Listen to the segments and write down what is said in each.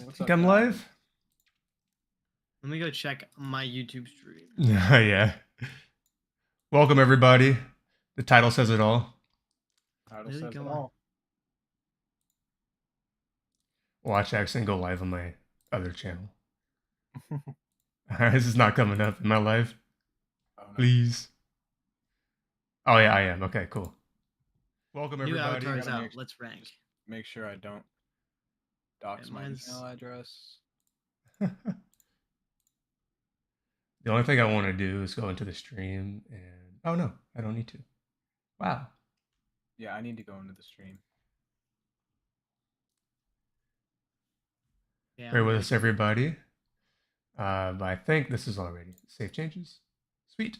What's Think up, I'm guys? live? Let me go check my YouTube stream. Yeah. Welcome, everybody. The title says it all. Title Really? says Go it on. all. Watch Accent go live on my other channel. This is not coming up in my live. Oh, no. Please. Oh, yeah, I am. Okay, cool. Welcome, New everybody. avatar is Gotta out. make- Let's rank. Make sure I don't dox Okay, my mine's- email address. The only thing I want to do is go into the stream and... Oh, no. I don't need to. Wow. Yeah, I need to go into the stream. Yeah, Bear I'm with ready. us, everybody. But I think this is already save changes. Sweet.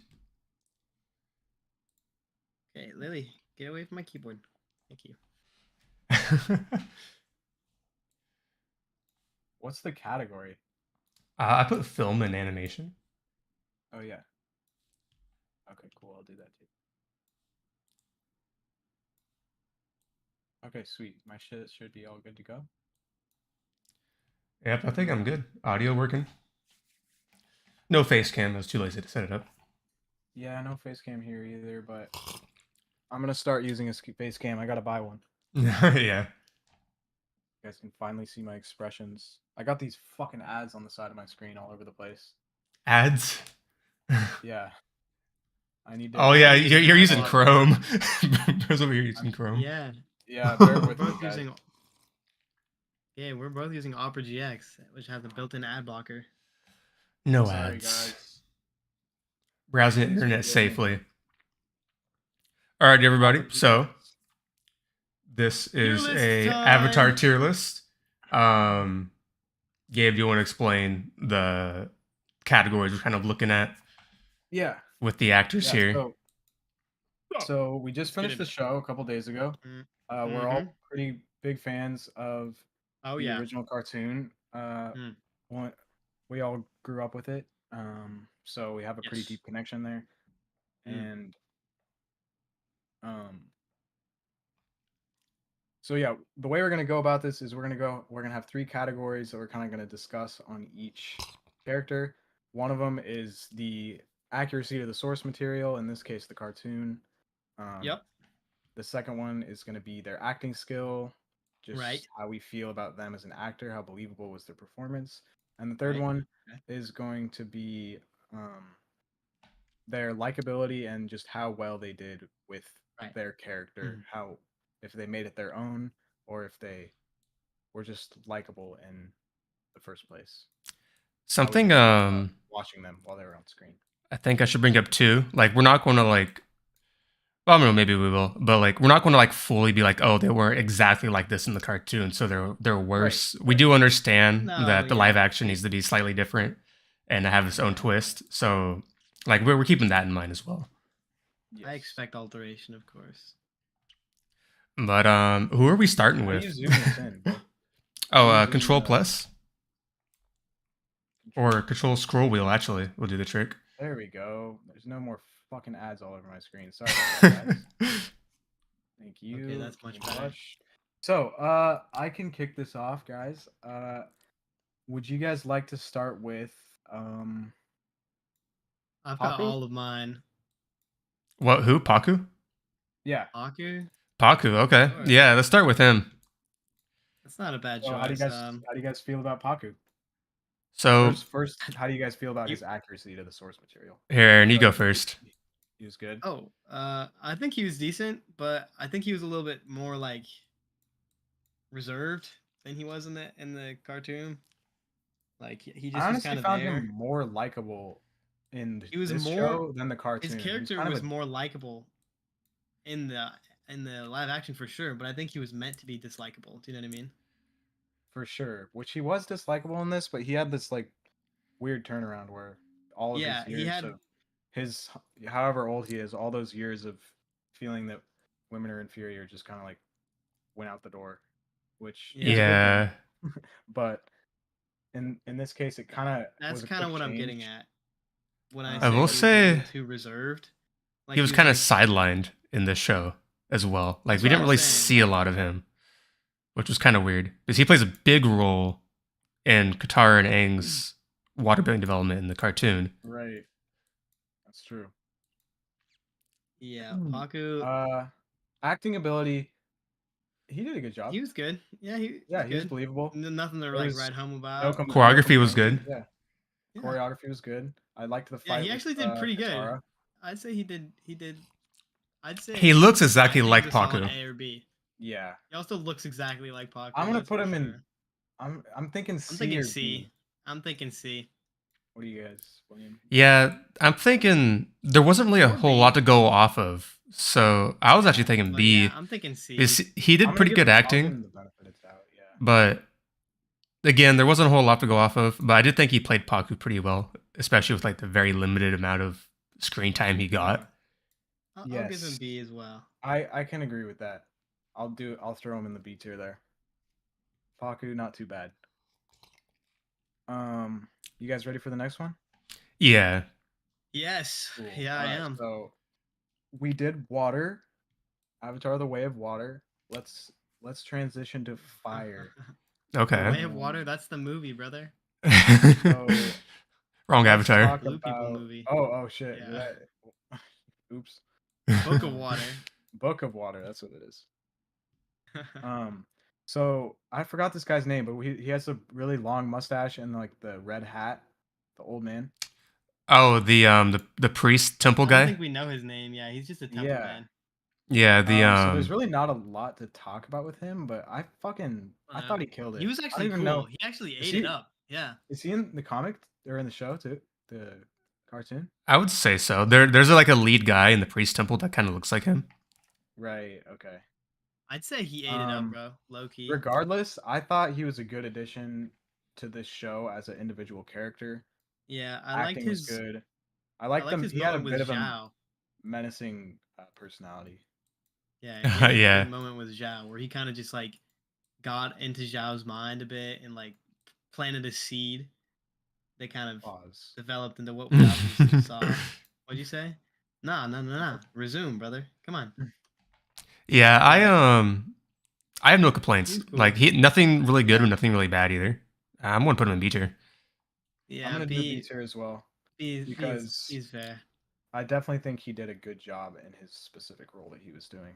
Okay, Lily, get away from my keyboard. Thank you. What's the category? I put film and animation. Oh, yeah. Okay, cool. I'll do that too. Okay, sweet. My shit should be all good to go. Yep, I think I'm good. Audio working. No face cam. I was too lazy to set it up. Yeah, no face cam here either, but I'm gonna start using a face cam. I gotta buy one. Yeah. You guys can finally see my expressions. I got these fucking ads on the side of my screen all over the place. Ads. Yeah. I need to. Oh yeah, using you're using ATLA. Chrome. Bro's over here using Chrome. Yeah, Yeah, bear we're with me, both guys. using. Yeah, we're both using Opera GX, which has the built-in ad blocker. No Sorry, ads. guys. Browsing the internet safely. All right, everybody. So this is Tier list a time. Avatar tier list. Gabe, do you want to explain the categories we're kind of looking at Yeah. with the actors Yeah, here? So we just get finished the into show a couple days ago. We're all pretty big fans of Oh the yeah. original cartoon. We all grew up with it, so we have a pretty Yes. deep connection there. And so yeah, the way we're gonna go about this is we're gonna have three categories that we're kind of gonna discuss on each character. One of them is the accuracy to the source material, in this case, the cartoon. Yep. The second one is going to be their acting skill, just Right. how we feel about them as an actor, how believable was their performance. And the third one is going to be their likability and just how well they did with their character, how if they made it their own or if they were just likable in the first place. Something watching them while they were on screen. I think I should bring up too. Like, we're not going to like. Well, I don't know, maybe we will, but like, we're not going to like fully be like, oh, they weren't exactly like this in the cartoon, so they're worse. We do understand that the live action needs to be slightly different and have its own twist. So, like, we're keeping that in mind as well. Yes. I expect alteration, of course. But who are we starting with? How do you zoom this in, bro? Oh, Control Plus. Or Control Scroll Wheel, actually, will do the trick. There we go. There's no more fucking ads all over my screen. Sorry about that, guys. Thank you. Okay, that's much better. So, I can kick this off, guys. Would you guys like to start with I've got all of mine. What? Who? Poku? Yeah. Poku? Poku, okay. Sure. Yeah, let's start with him. That's not a bad choice. How do you guys feel about Poku? So first, how do you guys feel about his accuracy to the source material? Here, and you go first. He was good. Oh, I think he was decent, but I think he was a little bit more like reserved than he was in the cartoon. Like he just honestly kind of found him more likable in this show than the cartoon. His character was more likable in the live action for sure, but I think he was meant to be dislikable. Do you know what I mean? For sure, which he was dislikable in this, but he had this like weird turnaround where all of his years of his, however old he is, all those years of feeling that women are inferior just kind of like went out the door, which but in this case it kind of that's kind of what I'm getting at when I will say too reserved. Like, he was kind of sidelined in this show as well. Like, we didn't really see a lot of him, which was kind of weird because he plays a big role in Katara and Aang's water building development in the cartoon. Right. That's true. Yeah, Poku. Acting ability. He did a good job. He was good. Yeah, he was believable. Nothing to like write home about. No choreography was good. Yeah. Choreography was good. I liked the fight. Yeah, he actually did pretty Katara. good. I'd say he did. I'd say he looks exactly like Poku. A or B. Yeah. He also looks exactly like Poku. I'm gonna put him in. I'm thinking C. I'm thinking or C. B. I'm thinking C. What do you guys, William? Yeah, I'm thinking there wasn't really a whole lot to go off of, so I was actually thinking B. Yeah, I'm thinking C. He did pretty good acting, but again, there wasn't a whole lot to go off of. But I did think he played Poku pretty well, especially with like the very limited amount of screen time he got. I'll give him B as well. I can agree with that. I'll throw him in the B tier there. Poku, not too bad. You guys ready for the next one? Yeah. Yes. Cool. Yeah, I am. So we did water. Avatar: The Way of Water. Let's transition to fire. Okay. The Way of Water, that's the movie, brother. So, wrong Avatar. Blue people movie. Oh shit. Yeah. Oops. Book of Water. Book of Water, that's what it is. So I forgot this guy's name, but he has a really long mustache and like the red hat, the old man. Oh, the priest temple guy. I think we know his name. Yeah, he's just a temple man. Yeah, so there's really not a lot to talk about with him, but I thought he killed it. He was actually cool. He actually ate it up. Yeah. Is he in the comic or in the show too? The cartoon? I would say so. There's like a lead guy in the priest temple that kind of looks like him. Right. Okay. I'd say he ate it up, bro. Low key. Regardless, I thought he was a good addition to this show as an individual character. Yeah, I liked his. Was good. I liked him. He had a bit of a menacing personality. Yeah. Yeah. Moment with Zhao, where he kind of just like got into Zhao's mind a bit and like planted a seed. They kind of developed into what we obviously saw. What'd you say? Nah. Resume, brother. Come on. Yeah, I have no complaints. Cool. Like nothing really good or nothing really bad either. I'm gonna put him in B tier. Yeah, I'm gonna do B tier as well. Because he's fair. I definitely think he did a good job in his specific role that he was doing.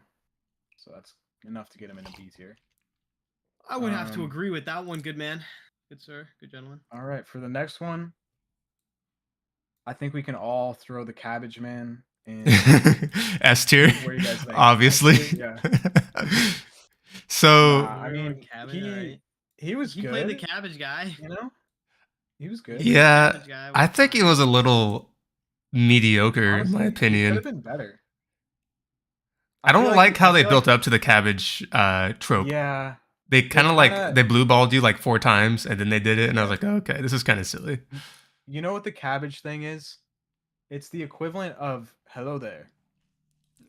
So that's enough to get him in a B tier. I would have to agree with that one, good man. Good sir, good gentleman. All right, for the next one, I think we can all throw the Cabbage Man in S tier. What do you guys think? Obviously. Yeah. So I mean, he was good. He played the cabbage guy. You know, he was good. Yeah, I think he was a little mediocre, honestly, in my opinion. Could have been better. I don't like how they built up to the cabbage trope. Yeah. They kind of like they blue balled you like 4 times and then they did it and I was like, oh, okay, this is kind of silly. You know what the cabbage thing is? It's the equivalent of hello there.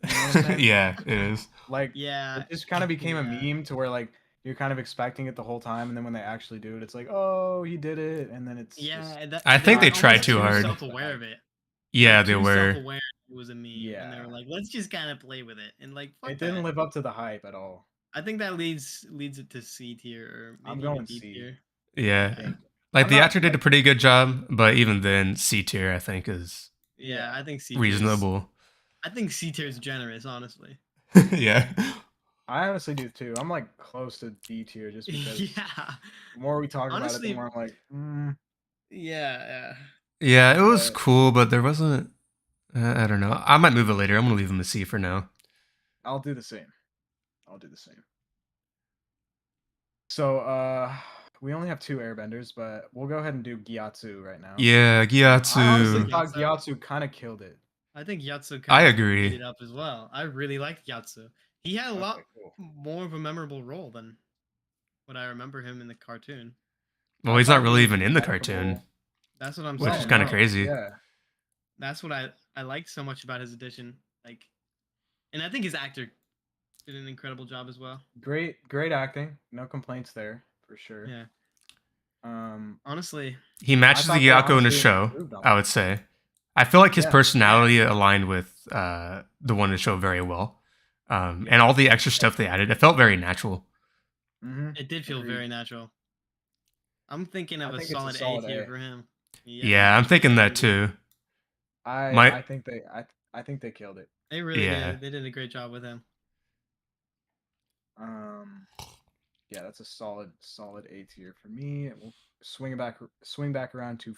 You know what I'm yeah, it is. Like, it just kind of became a meme to where like you're kind of expecting it the whole time, and then when they actually do it, it's like, oh, he did it, and then it's I think they tried too hard. Self-aware of it. Yeah, they were. Self-aware it was a meme, and they were like, let's just kind of play with it, and like it didn't live up to the hype at all. I think that leads it to C tier or maybe I'm going D tier. Yeah, like the actor did a pretty good job, but even then, C tier I think is I think C reasonable. I think C tier is generous, honestly. Yeah. I honestly do too. I'm like close to D tier just because the more we talk about it, the more I'm like, Yeah, it was cool, but there wasn't. I don't know. I might move it later. I'm gonna leave him a C for now. I'll do the same. So, we only have 2 airbenders, but we'll go ahead and do Gyatso right now. Yeah, Gyatso. I honestly thought Gyatso kind of killed it. I think Gyatso I agree. Made it up as well. I really liked Gyatso. He had a lot more of a memorable role than what I remember him in the cartoon. Well, he's not really even in the cartoon. That's what I'm saying. Which is kind of crazy. Yeah. That's what I liked so much about his addition. Like, and I think his actor did an incredible job as well. Great acting. No complaints there for sure. Yeah. Honestly, he matches the Gyatso in the show. I would say. I feel like his personality aligned with the one in the show very well. And all the extra stuff they added, it felt very natural. It did feel very natural. I'm thinking of a solid A tier for him. Yeah, I'm thinking that too. I think they killed it. They really did. They did a great job with him. Yeah, that's a solid A tier for me. We'll swing back around to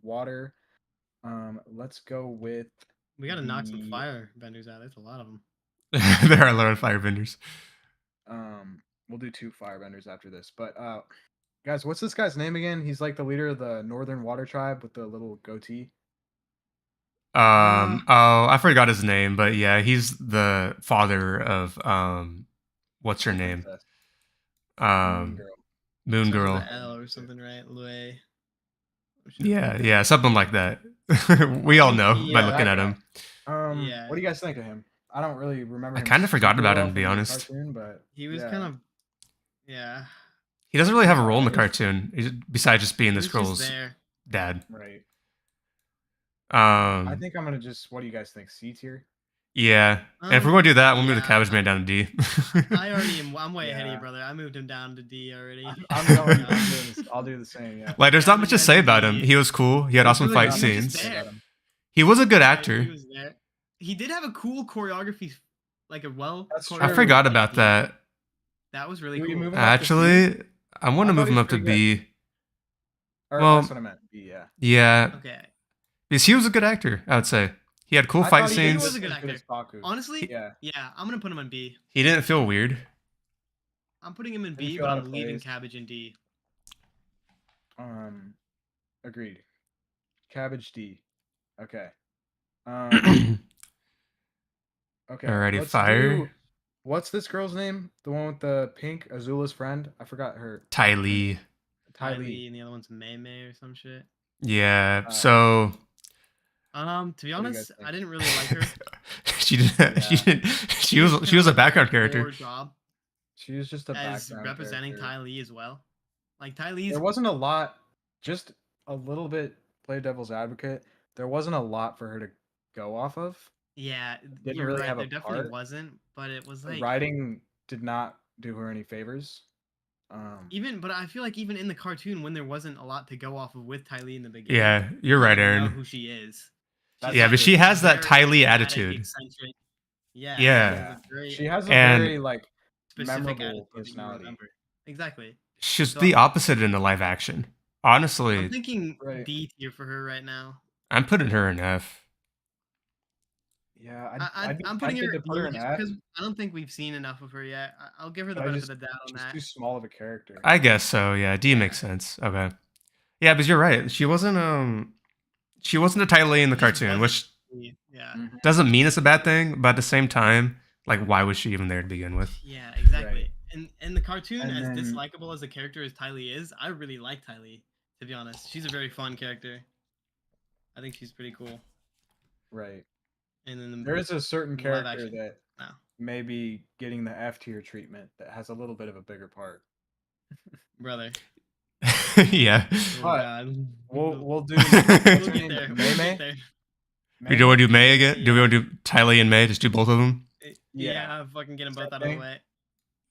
water. Let's go with. We gotta knock some fire benders out. There's a lot of them. There are a lot of fire benders. We'll do 2 firebenders after this. But guys, what's this guy's name again? He's like the leader of the Northern Water Tribe with the little goatee. Oh, I forgot his name, but yeah, he's the father of what's her name? Moon Girl. L or something, right? Lue. Yeah, something like that. We all know by looking at him. What do you guys think of him? I don't really remember. I kind of forgot about him, to be honest. Cartoon, but he was kind of, yeah. He doesn't really have a role in the cartoon besides just being this girl's dad. Right. I think I'm gonna just. What do you guys think? C tier. Yeah, and if we're gonna do that, we'll move the Cabbage Man down to D. I already am. I'm way ahead of you, brother. I moved him down to D already. I'll do the same. Yeah. Like, there's not much to say about him. He was cool. He had awesome fight scenes. He was a good actor. He was there. He did have a cool choreography, like a I forgot about that. That was really cool. Actually, I want to move him up to B. Well, that's what I meant. B, yeah. Yeah. Okay. Because he was a good actor, I would say. He had cool fight scenes. He was a good actor. Honestly, yeah, I'm gonna put him in B. He didn't feel weird. I'm putting him in B, but I'm leaving Cabbage in D. Agreed. Cabbage D. Okay. Okay. Alrighty, fire. What's this girl's name? The one with the pink, Azula's friend? I forgot her. Ty Lee. And the other one's Mei Mei or some shit. Yeah. So. To be honest, I didn't really like her. She didn't. She was a background character. Job. She was just a background representing character. Ty Lee as well. Like Ty Lee's. There wasn't a lot. Just a little bit. Play devil's advocate. There wasn't a lot for her to go off of. Yeah, didn't really have there definitely wasn't, but it was like the writing did not do her any favors. But I feel like even in the cartoon, when there wasn't a lot to go off of with Ty Lee in the beginning. Yeah, you're right, Aaron. Know who she is. Yeah, but she has that Ty Lee attitude. Eccentric. Yeah. She has a very like memorable personality. Exactly. She's the opposite in the live action. Honestly, I'm thinking D tier for her right now. I'm putting her in F. Yeah, I'm putting her in F because I don't think we've seen enough of her yet. I'll give her the benefit of the doubt on that. She's too small of a character. I guess so. Yeah, D makes sense. Okay. Yeah, but you're right. She wasn't a Ty Lee in the cartoon, which doesn't mean it's a bad thing, but at the same time, like, why was she even there to begin with? Yeah, exactly. Right. And the cartoon, as dislikable as a character as Ty Lee is, I really like Ty Lee, to be honest. She's a very fun character. I think she's pretty cool. Right. And then there is a certain character that may be getting the F tier treatment that has a little bit of a bigger part. Brother. Yeah. But we'll do Mei Mei. Do you want to do Mei again? Do we want to do Ty Lee and Mei? Just do both of them? Yeah, fucking get them both out of the way.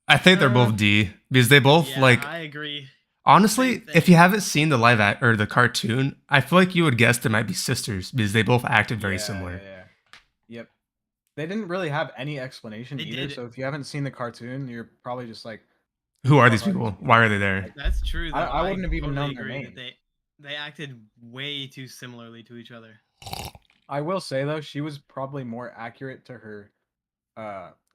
I think they're both D because they both like. I agree. Honestly, if you haven't seen the live or the cartoon, I feel like you would guess they might be sisters because they both acted very similar. Yeah. Yep. They didn't really have any explanation either. So if you haven't seen the cartoon, you're probably just like, who are these people? Why are they there? That's true. Though. I wouldn't have even known their name. They acted way too similarly to each other. I will say though, she was probably more accurate to her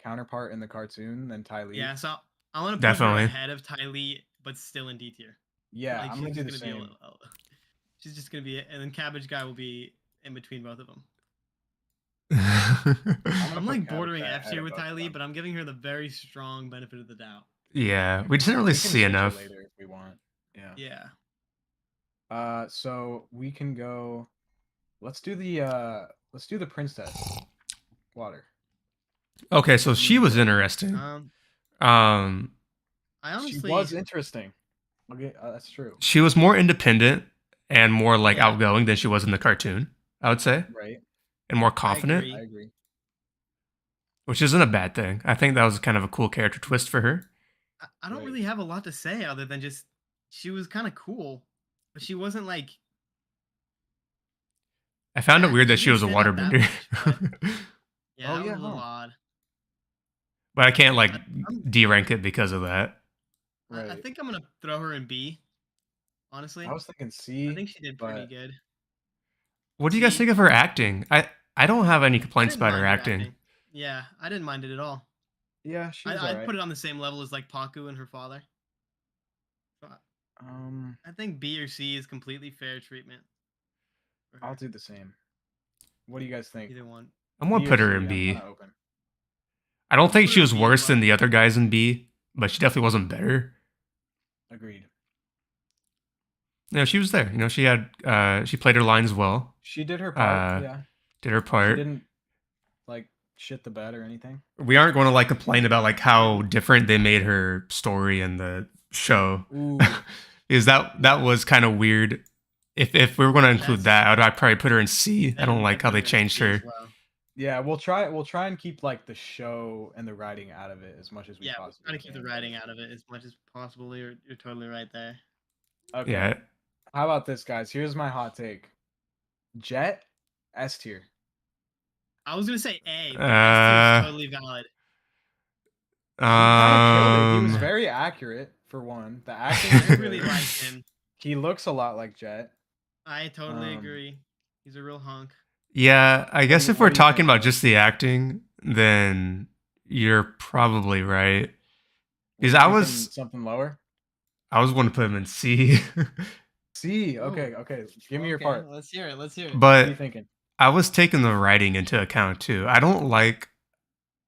counterpart in the cartoon than Ty Lee. Yeah, so I want to put her ahead of Ty Lee, but still in D tier. Yeah, like, I'm gonna do the same. She's just gonna be, and then Cabbage Guy will be in between both of them. I'm like bordering F tier with Ty Lee, but I'm giving her the very strong benefit of the doubt. Yeah, we didn't really see enough. Later if we want. Yeah. Yeah. So we can go. Let's do the princess. Water. Okay, so she was interesting. I honestly, she was interesting. Okay, that's true. She was more independent and more like outgoing than she was in the cartoon, I would say. Right. And more confident. I agree. Which isn't a bad thing. I think that was kind of a cool character twist for her. I don't really have a lot to say other than just she was kind of cool, but she wasn't like. I found it weird that she was a waterbender. Yeah, that was a little odd. But I can't like D-rank it because of that. Right. I think I'm gonna throw her in B. Honestly, I was thinking C. I think she did pretty good. What do you guys think of her acting? I don't have any complaints about her acting. Yeah, I didn't mind it at all. Yeah, I'd put it on the same level as like Poku and her father. I think B or C is completely fair treatment. I'll do the same. What do you guys think? Either one. I'm gonna put her in B. I don't think she was worse than the other guys in B, but she definitely wasn't better. Agreed. No, she was there. You know, she had she played her lines well. She did her part. Yeah. Did her part. She didn't like shit the bed or anything. We aren't going to like complain about like how different they made her story in the show. Because that was kind of weird. If we were going to include that, I'd probably put her in C. I don't like how they changed her. Well. Yeah, we'll try and keep like the show and the writing out of it as much as we possibly can. Try to keep the writing out of it as much as possible. You're totally right there. Okay. Yeah. How about this, guys? Here's my hot take. Jet, S tier. I was gonna say A, but S tier is totally valid. He kind of killed it. He was very accurate for one. The acting, I really liked him. He looks a lot like Jet. I totally agree. He's a real hunk. Yeah, I guess if we're talking about just the acting, then you're probably right. Because I was something lower. I was going to put him in C. C. Okay. Give me your part. Let's hear it. But what are you thinking? I was taking the writing into account too. I don't like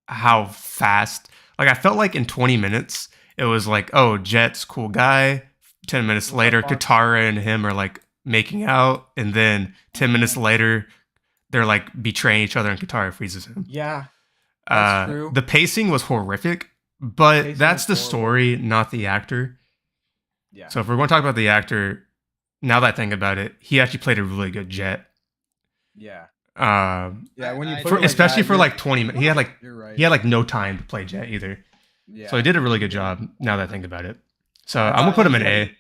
how fast. Like I felt like in 20 minutes it was like, oh, Jet's cool guy. 10 minutes later, Katara and him are like making out, and then 10 minutes later, they're like betraying each other, and Katara freezes him. Yeah, that's true. The pacing was horrific, but that's the story, not the actor. Yeah. So if we're going to talk about the actor, now that I think about it, he actually played a really good Jet. Yeah. Yeah. When you especially for like 20 minutes, he had like he had like no time to play Jet either. Yeah. So he did a really good job. Now that I think about it, so I'm gonna put him in A.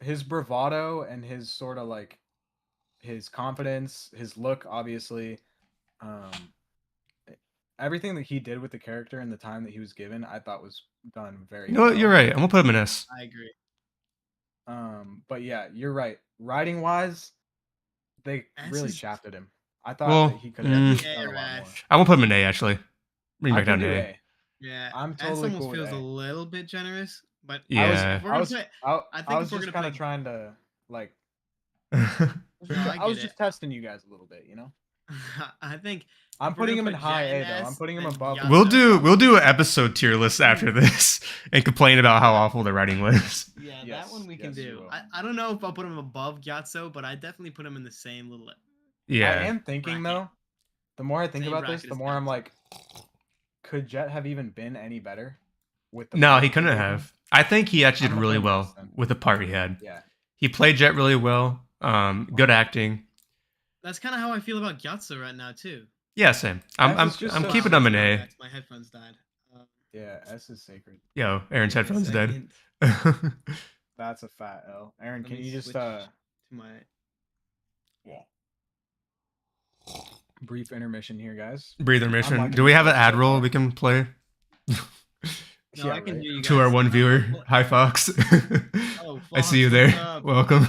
His bravado and his sort of like his confidence, his look, obviously, everything that he did with the character and the time that he was given, I thought was done very well. You're right. I'm gonna put him in S. I agree. But yeah, you're right. Writing wise, they really shafted him. I thought that he could have done a lot more. I'm gonna put him in A actually. Bring back down to A. Yeah, I'm totally cool. Feels a little bit generous, but yeah, I was just kind of trying to like. I was just testing you guys a little bit, you know. I think I'm putting him in high A though. I'm putting him above. We'll do an episode tier list after this and complain about how awful the writing was. Yeah, that one we can do. I don't know if I'll put him above Gyatso, but I definitely put him in the same little. Yeah, I am thinking though. The more I think about this, the more I'm like, could Jet have even been any better? No, he couldn't have. I think he actually did really well with the part he had. Yeah, he played Jet really well. Good acting. That's kind of how I feel about Gyatso right now too. Yeah, same. I'm keeping him in A. My headphones died. Yeah, S is sacred. Yo, Aaron's headphones dead. That's a fat L. Aaron, can you just to my brief intermission here, guys? Brief intermission. Do we have an ad roll we can play? No, yeah, I can hear you guys. To our one viewer. Hi, Fox. Oh, Fox, I see you there. Welcome.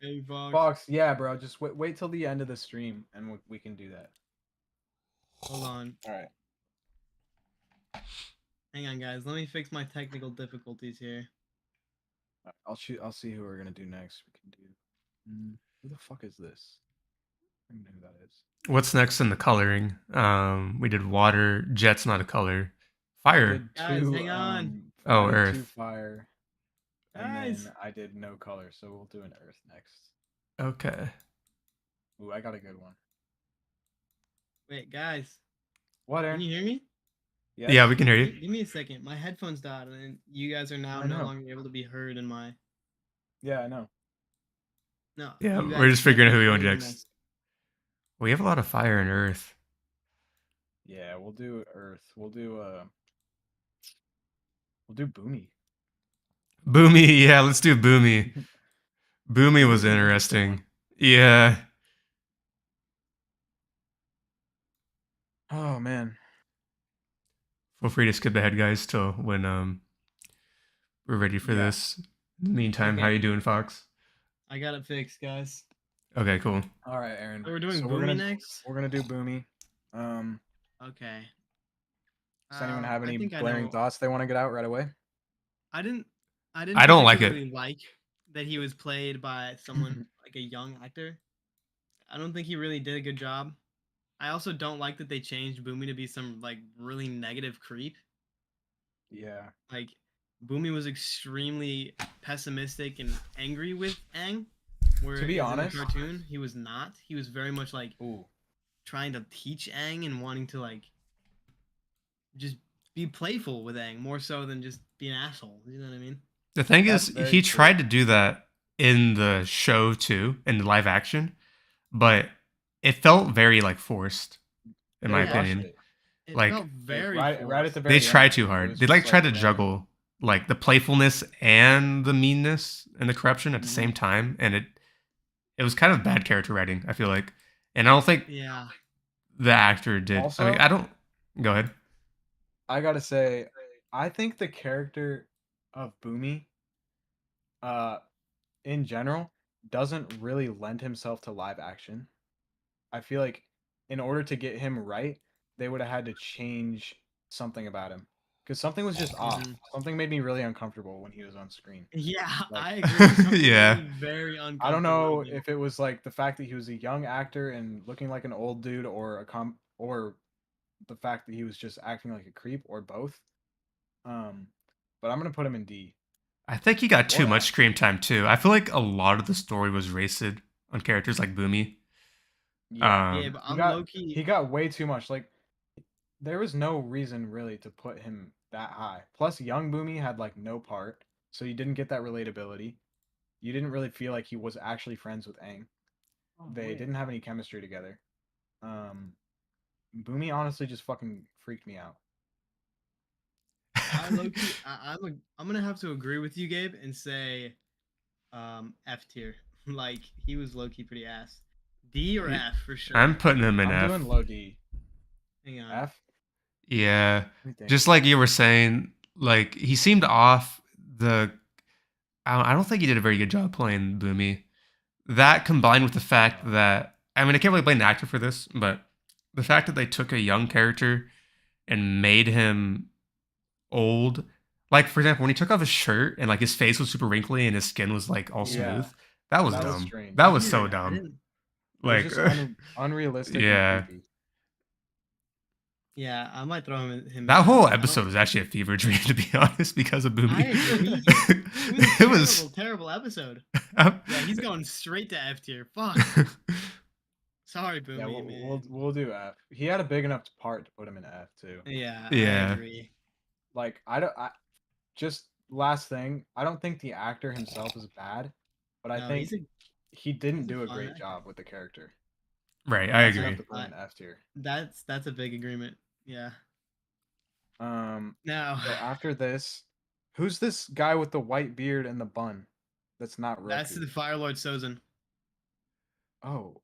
Hey, Fox, yeah, bro. Just wait till the end of the stream, and we can do that. Hold on. All right. Hang on, guys. Let me fix my technical difficulties here. I'll see who we're gonna do next. We can do. Who the fuck is this? I don't know who that is. What's next in the coloring? We did water. Jet's not a color. Fire. Guys, hang on. Earth. 2 fire. And then I did no color, so we'll do an earth next. Okay. Ooh, I got a good one. Wait, guys. What, Aaron? Can you hear me? Yes. Yeah, we can hear you. Give me a second. My headphones died, and you guys are now no longer able to be heard in my. Yeah, I know. No. Yeah, we're just figuring out who we want next. We have a lot of fire and earth. Yeah, we'll do earth. We'll do Bumi. Bumi, yeah, let's do Bumi. Bumi was interesting. Yeah. Oh man. Feel free to skip ahead, guys, till when we're ready for this. In the meantime, how you doing, Fox? I got it fixed, guys. Okay, cool. All right, Aaron. So we're doing Bumi next? We're gonna do Bumi. Okay. Does anyone have any glaring thoughts they want to get out right away? I don't like it. Really like that he was played by someone like a young actor. I don't think he really did a good job. I also don't like that they changed Bumi to be some like really negative creep. Yeah. Like Bumi was extremely pessimistic and angry with Aang. Where to be honest, in the cartoon, he was not. He was very much like trying to teach Aang and wanting to like just be playful with Aang more so than just be an asshole. You know what I mean? The thing is, he tried to do that in the show too, in the live action, but it felt very like forced, in my opinion. It felt very right at the very end. They tried too hard. They like tried to juggle like the playfulness and the meanness and the corruption at the same time, and it was kind of bad character writing, I feel like. And I don't think the actor did. Also, I mean, I don't. Go ahead. I gotta say, I think the character of Bumi, in general, doesn't really lend himself to live action. I feel like in order to get him right, they would have had to change something about him. Because something was just off. Something made me really uncomfortable when he was on screen. Yeah, I agree. Yeah. Very uncomfortable. I don't know if it was like the fact that he was a young actor and looking like an old dude, or the fact that he was just acting like a creep, or both. But I'm gonna put him in D. I think he got too much screen time too. I feel like a lot of the story was wasted on characters like Bumi. Yeah, but I'm low-key... he got way too much. Like, there was no reason really to put him that high. Plus, young Bumi had like no part, so you didn't get that relatability. You didn't really feel like he was actually friends with Aang. They didn't have any chemistry together. Bumi honestly just fucking freaked me out. I'm gonna have to agree with you, Gabe, and say F tier. Like, he was low-key pretty ass. D or F for sure. I'm putting him in F. I'm doing low D. Hang on. F? Yeah. Just like you were saying, like, he seemed off. I don't think he did a very good job playing Bumi. That combined with the fact that, I mean, I can't really blame the actor for this, but the fact that they took a young character and made him old. Like, for example, when he took off his shirt and like his face was super wrinkly and his skin was like all smooth. That was dumb. That was so dumb. Like, unrealistic. Yeah. Yeah, I might throw him. That whole episode was actually a fever dream, to be honest, because of Bumi. I agree. It was a terrible episode. Yeah, he's going straight to F tier. Fuck. Sorry, Bumi. Yeah, we'll do F. He had a big enough part to put him in F too. Yeah. I agree. Like, just last thing, I don't think the actor himself is bad, but I think he didn't do a great job with the character. Right, I agree. To put him in F tier. That's a big agreement. Yeah. Now, so after this, who's this guy with the white beard and the bun? That's not Roku. That's the Fire Lord Sozin. Oh,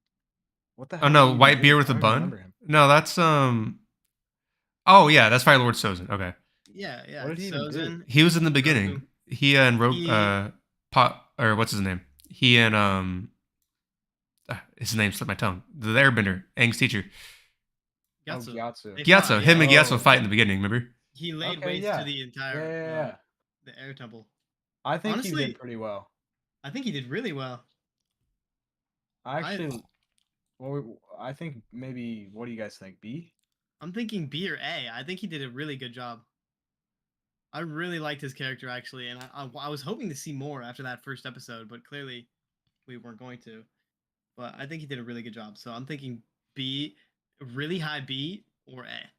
what the hell? Oh no, white beard with a bun. No, that's Oh yeah, that's Fire Lord Sozin. Okay. Yeah. What did he do? He was in the beginning. Roku. He and or what's his name? He and his name slipped my tongue. The Airbender, Aang's teacher. Gyatso. Gyatso. Him and Gyatso fight in the beginning. Remember? He laid waste to the entire the air temple. I think he did pretty well. I think he did really well. I think maybe. What do you guys think? B? I'm thinking B or A. I think he did a really good job. I really liked his character actually, and I was hoping to see more after that first episode, but clearly we weren't going to. But I think he did a really good job. So I'm thinking B, really high B or A.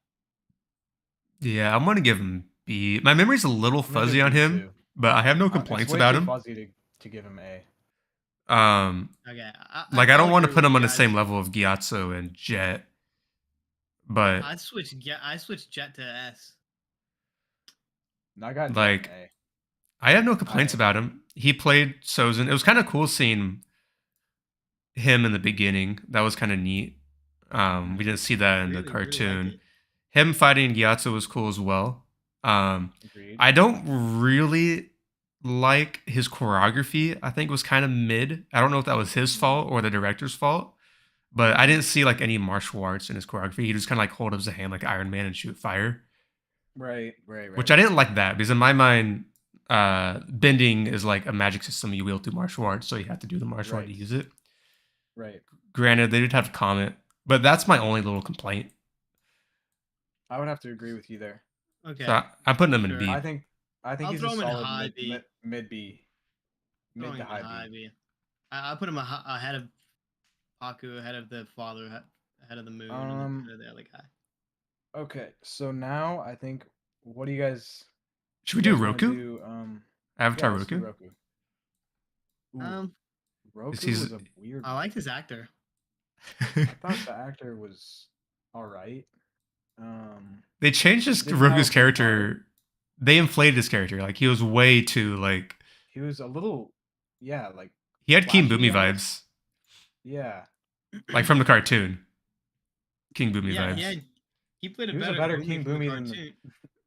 Yeah, I'm gonna give him B. My memory's a little fuzzy on him, but I have no complaints about him. Fuzzy to give him A. Okay. I don't want to put him on the same level of Gyatso and Jet, but I switched Jet to S. I got like, I have no complaints about him. He played Sozin. It was kind of cool seeing him in the beginning. That was kind of neat. We didn't see that in the cartoon. Really him fighting Gyatso was cool as well. Agreed. I don't really like his choreography. I think it was kind of mid. I don't know if that was his fault or the director's fault, but I didn't see like any martial arts in his choreography. He just kind of like hold up his hand like Iron Man and shoot fire. Right. Which I didn't like that because in my mind, bending is like a magic system you wield through martial arts, so you have to do the martial art to use it. Right. Granted, they did have to comment, but that's my only little complaint. I would have to agree with you there. Okay. So I'm putting him in B. I think he's a solid mid B. Mid to high B. I put him ahead of Poku, ahead of the father, ahead of the moon, and ahead of the other guy. Okay, so now I think, what do you guys? Should we do Roku? Avatar yeah, Roku. Roku. Roku was a weird. I liked his actor. I thought the actor was all right. They changed Roku's character. They inflated his character. Like he was way too like. He was a little, like. He had King Bumi vibes. Yeah. Like from the cartoon. King Bumi vibes. Yeah, he played a better King Bumi than.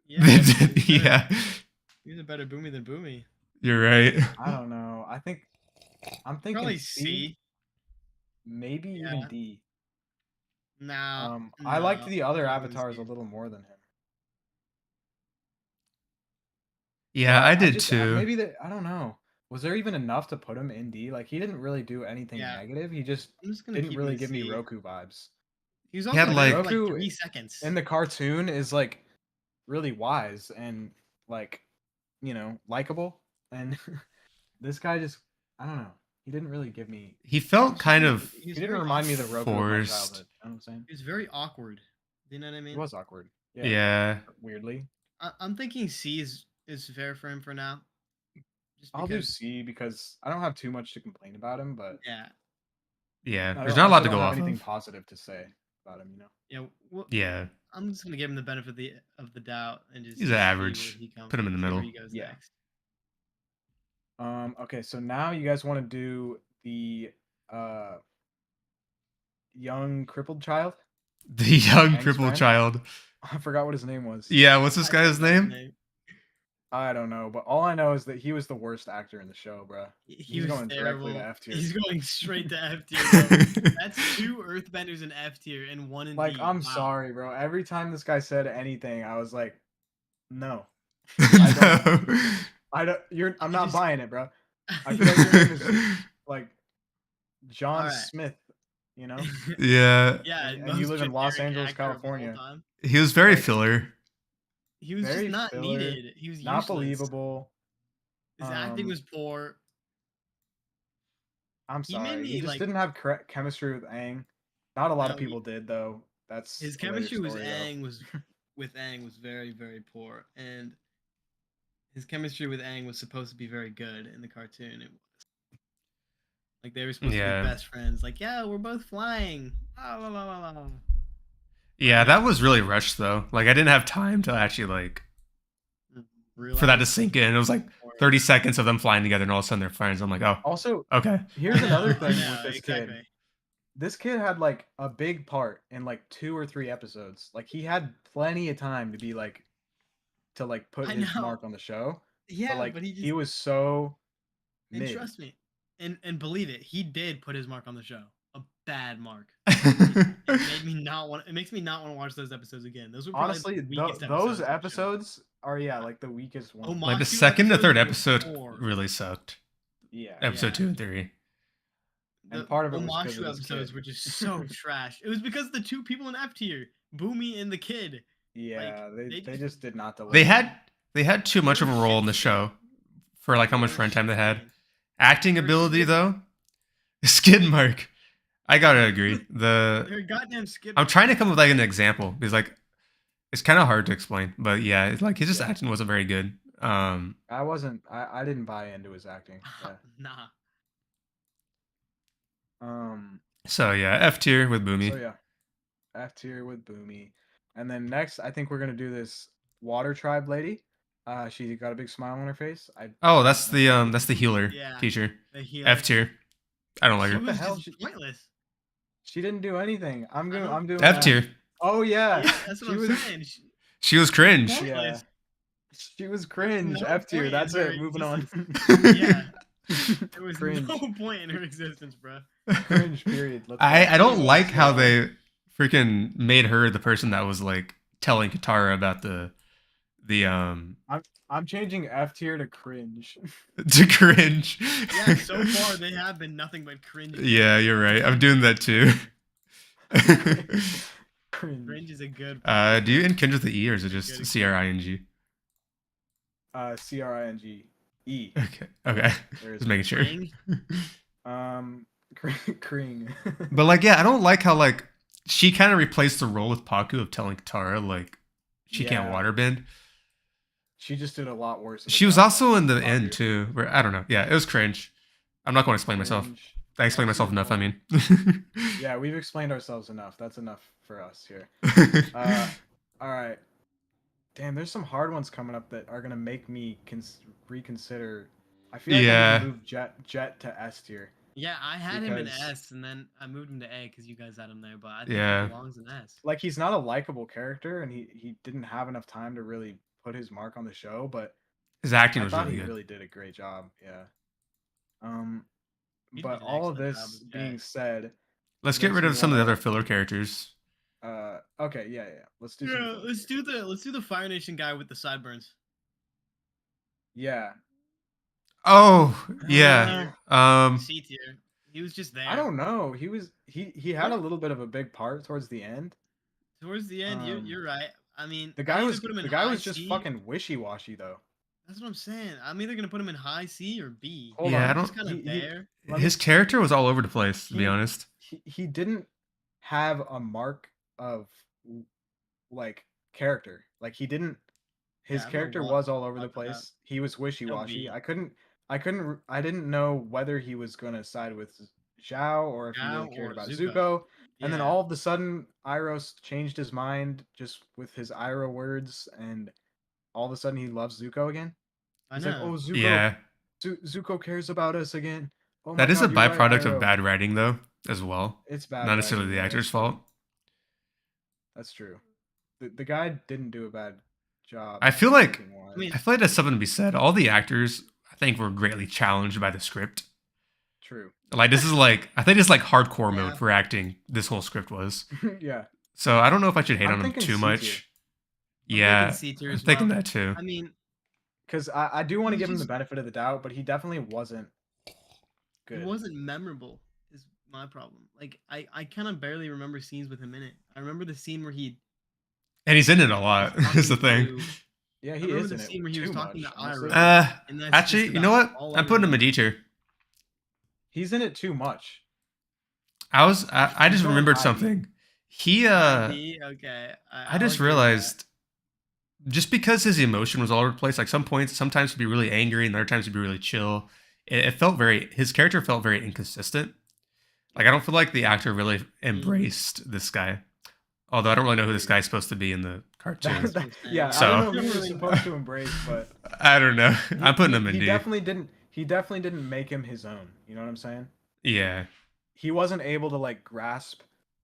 Yeah. He was a better Bumi than Bumi. You're right. I don't know. I'm thinking probably C. Maybe even D. I liked the other avatars a little more than him. Yeah, I did too. Maybe I don't know. Was there even enough to put him in D? Like he didn't really do anything negative. He just didn't really give me Roku vibes. He was also had like 3 seconds. In the cartoon is like really wise and like likable, and this guy just I don't know. He didn't really give me. He felt kind of. He didn't remind me of the Roku of my childhood. You know what I'm saying? He was very awkward. Do you know what I mean? He was awkward. Yeah. Weirdly. I'm thinking C is fair for him for now. I'll do C because I don't have too much to complain about him, but yeah, there's not a lot to go off. Anything positive to say about him, Yeah. I'm just gonna give him the benefit of the doubt and just. He's average. Put him in the middle. He goes next. Okay, so now you guys want to do the young crippled child? The young crippled child. I forgot what his name was. Yeah, what's this guy's name? I don't know, but all I know is that he was the worst actor in the show, bro. He's going directly to F tier. He's going straight to F tier, bro. That's 2 Earthbenders in F tier and 1 in D. I'm sorry, bro. Every time this guy said anything, I was like, no. I'm not buying it, bro. I feel like your name is like John Smith, Yeah. Yeah. And you live in Los Angeles, California. He was very filler. He was just not needed. He was not believable. His acting was poor. I'm sorry. He just didn't have chemistry with Aang. Not a lot of people did though. That's his chemistry with Aang was very, very poor, and his chemistry with Aang was supposed to be very good in the cartoon. It was like they were supposed to be best friends. Like, yeah, we're both flying. La, la, la, la. Yeah, that was really rushed though. Like I didn't have time to actually like for that to sink in. It was like 30 seconds of them flying together and all of a sudden they're friends. I'm like, oh. Also, okay. Here's another thing with this kid. This kid had like a big part in like 2 or 3 episodes. Like he had plenty of time to be like to like put his mark on the show. Yeah, but he was so mid. And trust me, and believe it, he did put his mark on the show. A bad mark. It makes me not want to watch those episodes again. Those were honestly those episodes are like the weakest ones. Like the second to third episode really sucked. Yeah. Episode 2 and 3. And part of it was Omashu episodes were just so trash. It was because the 2 people in F tier, Bumi and the kid. Yeah, they just did not deliver. They had too much of a role in the show for like how much friend time they had. Acting ability though, skid mark. I gotta agree. They're goddamn skid. I'm trying to come up with like an example because like it's kind of hard to explain, but yeah, it's like his acting wasn't very good. I didn't buy into his acting. Nah. So yeah, F tier with Bumi. So yeah, F tier with Bumi, and then next I think we're gonna do this Water Tribe lady. She got a big smile on her face. That's the healer teacher. The healer. F tier. I don't like her. What the hell? Pointless. She didn't do anything. I'm doing F tier. Oh yeah. That's what I'm saying. She was cringe. Yeah. She was cringe. F tier. That's it. Moving on. Yeah. There was no point in her existence, bro. Cringe. Period. I don't like how they freaking made her the person that was like telling Katara about the I'm changing F tier to cringe. To cringe. Yeah, so far they have been nothing but cringe. Yeah, you're right. I'm doing that too. Cringe is a good. Do you end with the E or is it just CRING? CRINGE. Okay. Just making sure. Kring. But like, yeah, I don't like how like she kind of replaced the role with Poku of telling Katara like she can't waterbend. She just did a lot worse. She was also in the end too, where I don't know. Yeah, it was cringe. I'm not going to explain myself. I explained myself enough. I mean. Yeah, we've explained ourselves enough. That's enough for us here. All right. Damn, there's some hard ones coming up that are gonna make me reconsider. I feel like I need to move Jet to S tier. Yeah, I had him in S, and then I moved him to A because you guys had him there. But I think he belongs in S. Like he's not a likable character, and he didn't have enough time to really put his mark on the show. But his acting was really good. He really did a great job. Yeah. But all of this being said, let's get rid of some of the other filler characters. Okay, yeah. Let's do. Yeah, let's do the Fire Nation guy with the sideburns. Yeah. Oh yeah. C tier. He was just there. I don't know. He had a little bit of a big part towards the end. Towards the end, you're right. I mean, the guy was just fucking wishy-washy though. That's what I'm saying. I'm either gonna put him in high C or B. I don't. He's kind of there. His character was all over the place, to be honest. He didn't have a mark of like character. Like he didn't. His character was all over the place. He was wishy-washy. I didn't know whether he was gonna side with Zhao or if he really cared about Zuko. And then all of a sudden, Iroh changed his mind just with his Iroh words, and all of a sudden he loves Zuko again. He's like, oh, Zuko, Zuko cares about us again. Oh that is a byproduct of bad writing, though, as well. It's bad. Not necessarily the actor's fault. That's true. The guy didn't do a bad job. I feel like there's something to be said. All the actors, I think, were greatly challenged by the script. True. Like this is like I think it's like hardcore mode for acting. This whole script was. Yeah. So I don't know if I should hate on him too much. Yeah, I'm thinking that too. I mean, because I do want to give him the benefit of the doubt, but he definitely wasn't good. He wasn't memorable. Is my problem. Like I kind of barely remember scenes with him in it. I remember the scene where and he's in it a lot. Is the thing. Yeah, he is in it. The scene where he was talking to Iroh. Actually, you know what? I'm putting him a D tier. He's in it too much. I just remembered something. I just realized just because his emotion was all over the place, like sometimes he'd be really angry and other times he'd be really chill. His character felt very inconsistent. Like I don't feel like the actor really embraced this guy. Although I don't really know who this guy's supposed to be in the cartoon. Yeah, so I don't know who he was supposed to embrace, but I don't know. I'm putting him in D. He definitely didn't make him his own. You know what I'm saying? Yeah. He wasn't able to like grasp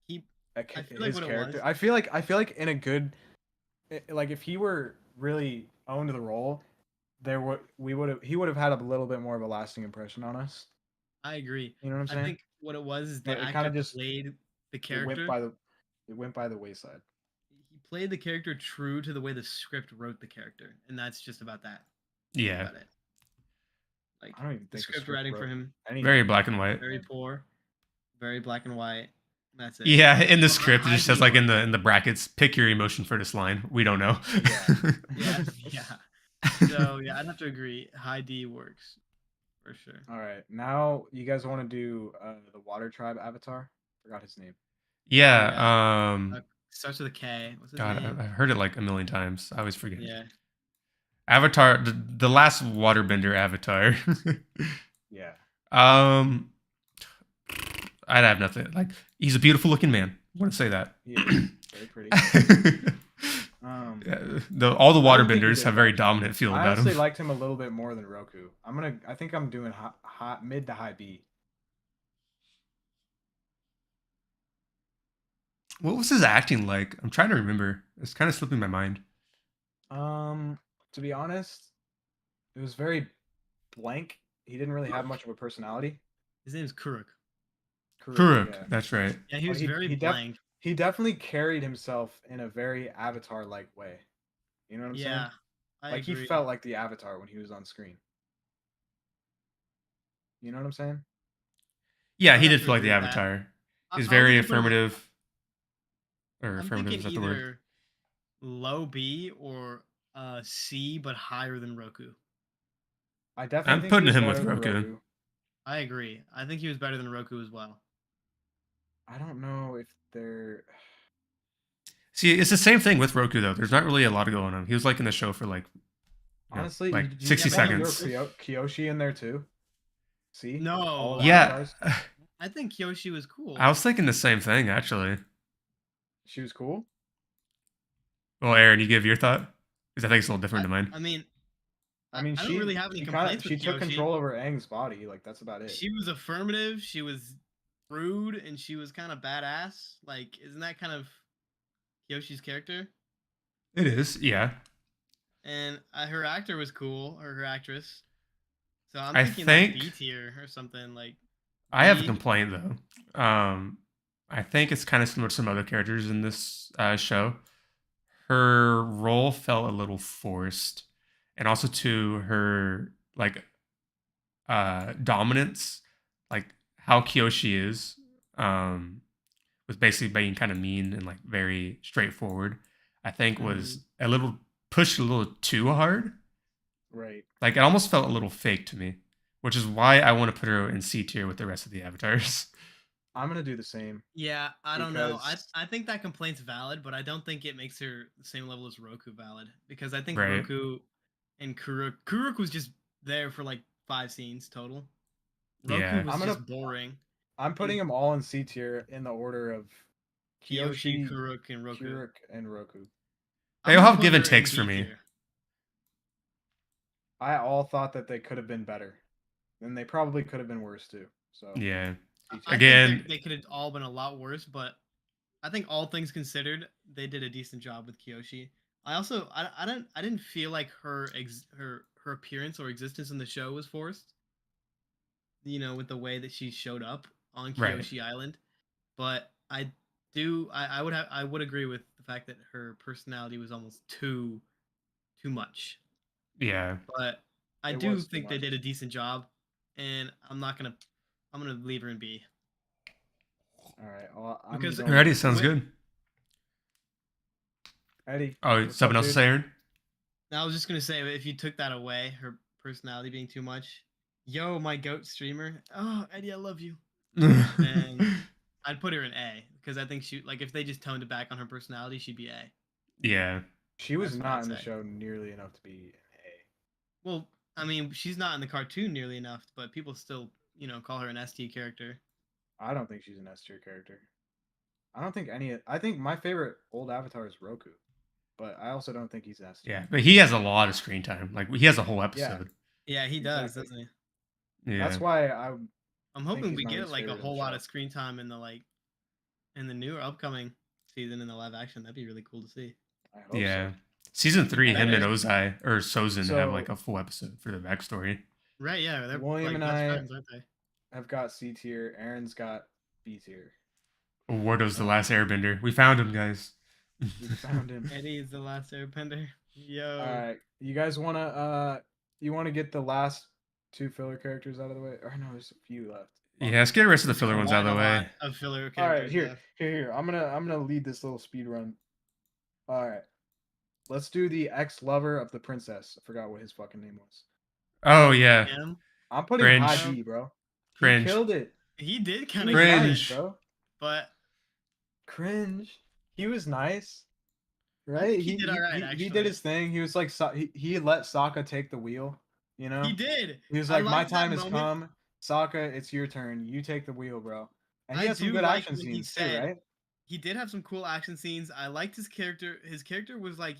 his character. I feel like in a good, like if he were really owned the role, he would have had a little bit more of a lasting impression on us. I agree. You know what I'm saying? I think what it was is the actor just played the character. It went by the wayside. He played the character true to the way the script wrote the character, and that's just about that. Yeah. About it. Like I don't even think the script writing for him. Very black and white. Very poor. Very black and white. That's it. Yeah, in the script it just says like in the brackets, pick your emotion for this line. We don't know. Yeah. So yeah, I'd have to agree. High D works for sure. All right, now you guys want to do the Water Tribe Avatar? Forgot his name. Yeah. Starts with a K. What's his God, name? I've heard it like a million times. I always forget. Yeah. Avatar, the last waterbender Avatar. Yeah. I'd have nothing. Like he's a beautiful looking man. I want to say that. Yeah, very pretty. All the waterbenders have very dominant feel about him. I honestly liked him a little bit more than Roku. I think I'm doing mid to high B. What was his acting like? I'm trying to remember. It's kind of slipping my mind. To be honest, it was very blank. He didn't really have much of a personality. His name's Kuruk. Kuruk, yeah. That's right. Yeah, he was very blank. He definitely carried himself in a very Avatar-like way. You know what I'm saying? Yeah, like he felt like the Avatar when he was on screen. You know what I'm saying? Yeah, he did feel like the Avatar. He's very affirmative. Or affirmative, is that the word? Low B or C, but higher than Roku. I'm putting him with Roku. I agree. I think he was better than Roku as well. I don't know if they're... See, it's the same thing with Roku, though. There's not really a lot going on. He was like in the show for like, honestly, like 60 seconds. Kyoshi in there too? See? No. Yeah. I think Kyoshi was cool. I was thinking the same thing, actually. She was cool? Well, Aaron, you give your thought? Because I think it's a little different than mine. I mean, I don't really have any complaints with Kyoshi. She took control over Aang's body. Like, that's about it. She was affirmative. She was rude, and she was kind of badass. Like, isn't that kind of Kyoshi's character? It is, yeah. And her actor was cool, or her actress. So I'm thinking like B tier or something like. I have a complaint though. I think it's kind of similar to some other characters in this show. Her role felt a little forced, and also to her like dominance, like how Kyoshi is, was basically being kind of mean and like very straightforward. I think was a little pushed a little too hard. Right. Like it almost felt a little fake to me, which is why I want to put her in C tier with the rest of the avatars. I'm gonna do the same. Yeah, I don't know. I think that complaint's valid, but I don't think it makes her the same level as Roku valid, because I think Roku and Kuruk was just there for like 5 scenes total. Roku was just boring. I'm putting them all in C tier in the order of Kyoshi, Kuruk, and Roku. They all have give and takes for me. I all thought that they could have been better, and they probably could have been worse too. So yeah. Again, they could have all been a lot worse, but I think all things considered, they did a decent job with Kyoshi. I also I didn't feel like her appearance or existence in the show was forced. You know, with the way that she showed up on Kyoshi Island, but I would agree with the fact that her personality was almost too much. Yeah, but I do think they did a decent job, and I'm gonna leave her in B. All right. Well, because Eddie sounds good. Eddie. Oh, something else to say, Aaron? I was just gonna say, if you took that away, her personality being too much, yo, my goat streamer. Oh, Eddie, I love you. And I'd put her in A, because I think she, like, if they just toned it back on her personality, she'd be A. Yeah. She was not in the show nearly enough to be an A. Well, I mean, she's not in the cartoon nearly enough, but people still, call her an ST character. I don't think she's an S tier character. I think my favorite old Avatar is Roku, but I also don't think he's S tier. Yeah, but he has a lot of screen time. Like, he has a whole episode. Yeah, he does, doesn't he? Yeah. That's why I'm hoping we get like a whole lot of screen time in the new or upcoming season in the live action. That'd be really cool to see. I hope so. Season 3, him and Ozai or Sozin have like a full episode for the backstory. Right, yeah. They're William and I friends, aren't they? Have got C tier. Aaron's got B tier. Wardo's the last airbender. We found him, guys. We found him. Eddie is the last airbender. Yo. All right. You guys wanna get the last 2 filler characters out of the way? Or no, there's a few left. Yeah, let's get the rest of the filler ones out of the way. Of filler characters. All right, here. I'm gonna lead this little speed run. All right. Let's do the ex-lover of the princess. I forgot what his fucking name was. Oh yeah. I'm putting high B, bro. Cringe. He killed it. He did kind of cringe, bro. But cringe. He was nice, right? He did all right. Actually, he did his thing. He was like he let Sokka take the wheel. You know. He did. He was like, "My time has come, Sokka. It's your turn. You take the wheel, bro." And he had some good action scenes too, right? he did have some cool action scenes. I liked his character. His character was like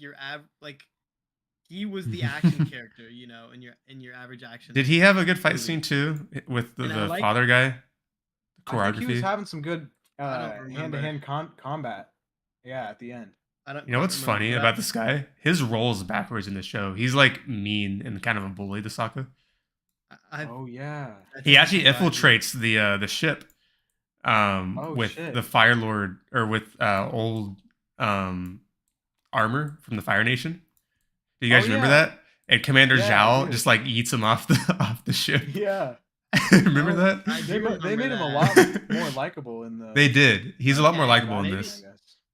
he was the action character, you know, in your average action. Did he have a good fight scene too with the father guy? The choreography. I think he was having some good hand-to-hand combat. Yeah, at the end. You know what's funny about this guy? His role is backwards in the show. He's like mean and kind of a bully to Sokka. Oh yeah. He actually infiltrates the ship with the Fire Lord or with old armor from the Fire Nation. Do you guys remember that? And Commander Zhao just like eats him off the ship. Yeah. Remember that? They made him a lot more likable in the. They did. He's a lot more likable in this.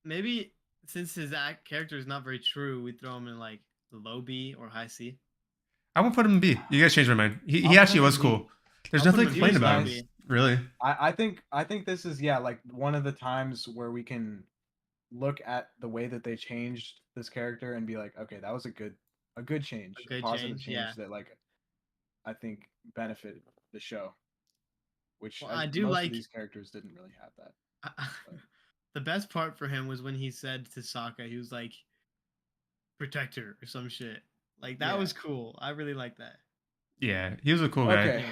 Maybe since his character is not very true, we throw him in like low B or high C. I won't put him in B. You guys changed my mind. He actually was cool. There's nothing to complain about him. Really. I think this is like one of the times where we can look at the way that they changed this character and be like, okay, that was a good change, a positive change that like I think benefited the show. Which I do most like. Of these characters didn't really have that. The best part for him was when he said to Sokka, he was like, "Protector" or some shit. Like that was cool. I really like that. Yeah, he was a cool guy.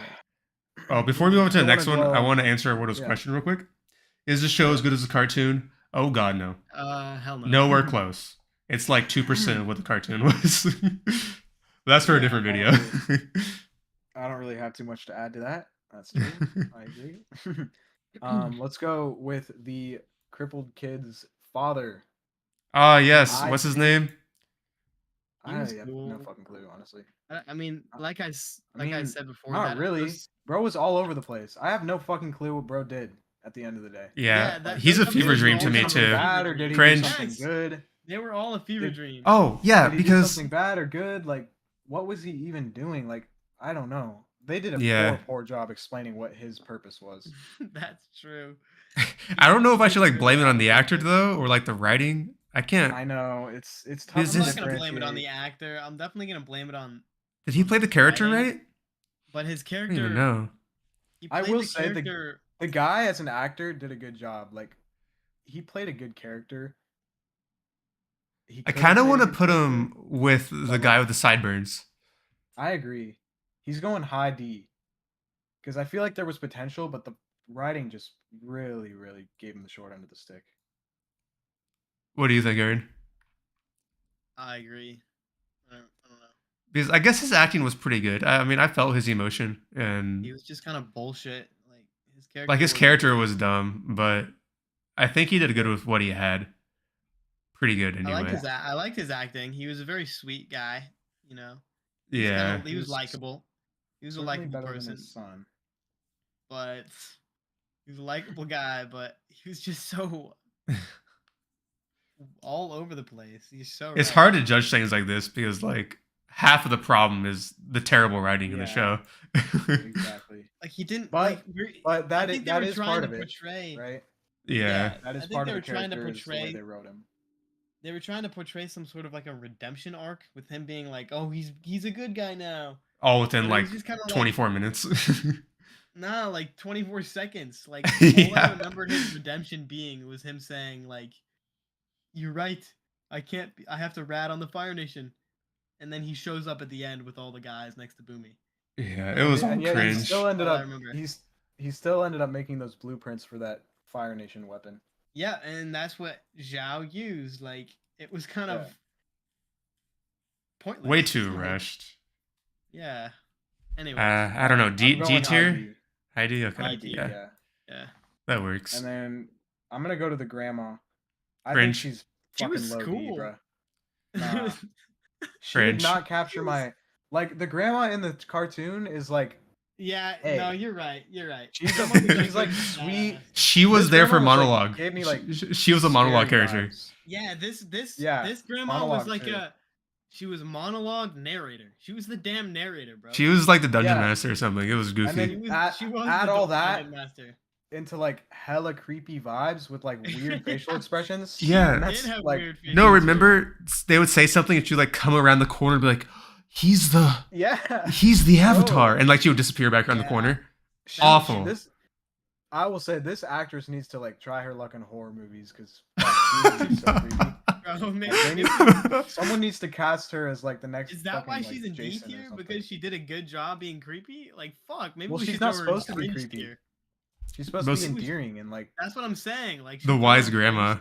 Oh, before we go on to the next one, I want to answer Widow's question real quick. Is the show as good as the cartoon? Oh God, no. Hell no. Nowhere close. It's like 2% of what the cartoon was. That's for a different video. I don't really have too much to add to that. That's true. I agree. Let's go with the crippled kid's father. Ah, yes. What's his name? I have no fucking clue, honestly. I mean, like I said before, not really. Bro was all over the place. I have no fucking clue what bro did at the end of the day. Yeah, he's a fever dream to me too. Bad or did he do something good? They were all a fever dream. Oh yeah, did he do something bad or good? Like, what was he even doing? Like, I don't know. They did a poor job explaining what his purpose was. That's true. I don't know if I should like blame it on the actor though, or like the writing. I can't. I know it's tough. I'm not gonna blame it on the actor. I'm definitely gonna blame it on. Did he play the character right? But his character. I don't even know. I will say the guy as an actor did a good job. Like, he played a good character. I kind of want to put him with the guy with the sideburns. I agree. He's going high D. Because I feel like there was potential, but the writing just really, really gave him the short end of the stick. What do you think, Aaron? I agree. I don't know. Because I guess his acting was pretty good. I mean, I felt his emotion, and he was just kind of bullshit. His character was dumb, but I think he did good with what he had. Pretty good anyway. I liked his acting. He was a very sweet guy, you know. Yeah. He was likable. He was a likable person. His son. But he was a likable guy, but he was just so all over the place. It's hard to judge things like this because like half of the problem is the terrible writing in the show. Exactly. Like he didn't. But that is part of it, right? Yeah. That is part of the character. The way they wrote him. They were trying to portray some sort of like a redemption arc with him being like, oh, he's a good guy now. All within like 24 minutes. Nah, like 24 seconds. Like all I remembered his redemption being was him saying like, "You're right. I have to rat on the Fire Nation," and then he shows up at the end with all the guys next to Bumi. Yeah, it was cringe. He still ended up making those blueprints for that Fire Nation weapon. Yeah, and that's what Zhao used. Like, it was kind of pointless. Way too rushed. Yeah. Anyway. I don't know. D tier? High D? Okay. High D, yeah. That works. And then I'm going to go to the grandma. I Cringe. think she's fucking low cool. D, bro. Nah. She did not capture my... Like, the grandma in the cartoon is like... Yeah, no, you're right. She's like sweet. She was there for monologue. Gave me like she was a monologue character. Yeah, this grandma monologue was like she was a monologue narrator. She was the damn narrator, bro. She was like the dungeon master or something. It was goofy. And then she was add all that into like hella creepy vibes with like weird facial expressions. Yeah, that's like no. Remember, they would say something and she'd like come around the corner and be like, he's the Avatar, and like she would disappear back around the corner. Awful. I will say this actress needs to like try her luck in horror movies because so creepy. Bro, someone needs to cast her as like the next. Is that fucking, why she's like, in D tier? Because she did a good job being creepy? Like fuck, maybe we she's should not throw her supposed in to be cringe creepy. tier. She's supposed to be endearing and like. That's what I'm saying. Like the wise grandma.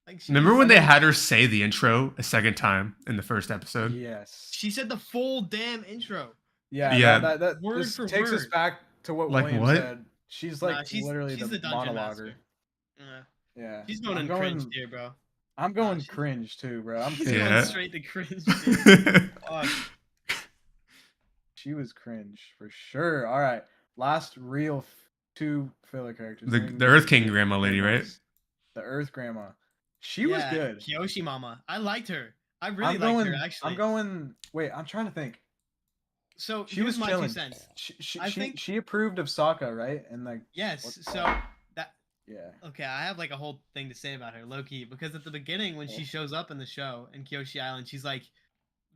Like, remember when they had her say the intro a second time in the first episode? Yes. She said the full damn intro. Yeah. That word this for takes word. us back to what Like, William what? said. She's like literally she's the dungeon monologuer. master. Yeah. She's going in cringe tier, bro. I'm going cringe too, bro. I'm going straight to cringe tier. She was cringe for sure. All right. Last real 2 filler characters. The Earth King grandma lady, right? The Earth grandma. She was good. Kyoshi mama. I liked her. I really liked her, actually. Wait, I'm trying to think. So she was my chilling. 2 cents. She approved of Sokka, right? And like yes. So that okay. I have like a whole thing to say about her, low-key, because at the beginning when she shows up in the show in Kyoshi Island, she's like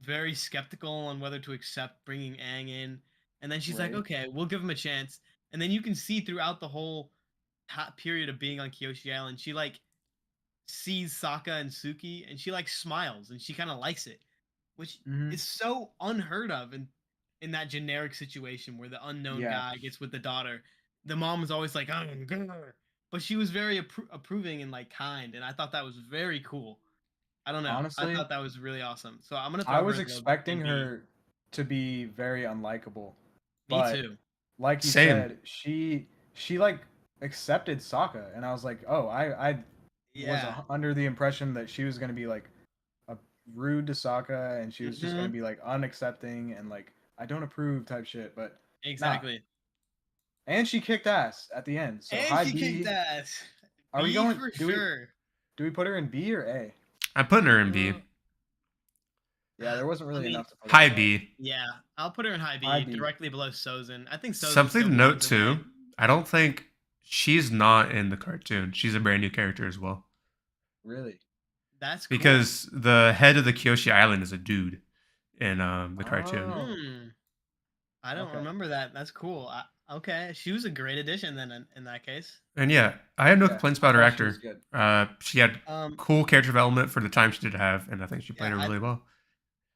very skeptical on whether to accept bringing Aang in, and then she's like, okay, we'll give him a chance. And then you can see throughout the whole period of being on Kyoshi Island, she like sees Sokka and Suki, and she like smiles, and she kind of likes it, which is so unheard of in that generic situation where the unknown guy gets with the daughter. The mom was always like, but she was very approving and like kind, and I thought that was very cool. I don't know. Honestly, I thought that was really awesome. So I'm gonna. I was expecting her to be very unlikable. Me too. Like you said, she like accepted Sokka, and I was like, oh, I was under the impression that she was gonna be like a rude to Sokka, and she was just gonna be like unaccepting and like I don't approve type shit. But exactly. Nah. And she kicked ass at the end. So high B. Kicked ass. Are we going? Do we put her in B or A? I'm putting her in B. Yeah, there wasn't really enough to put high B. Yeah, I'll put her in high B, directly below Sozin. I think Sozin. Something to note too. I don't think she's not in the cartoon. She's a brand new character as well. Really? That's cool. Because the head of the Kyoshi Island is a dude in the cartoon. I don't remember that. That's cool. Okay, she was a great addition then in that case. And yeah, I have no complaints about her actor. She had cool character development for the time she did have, and I think she played her really well.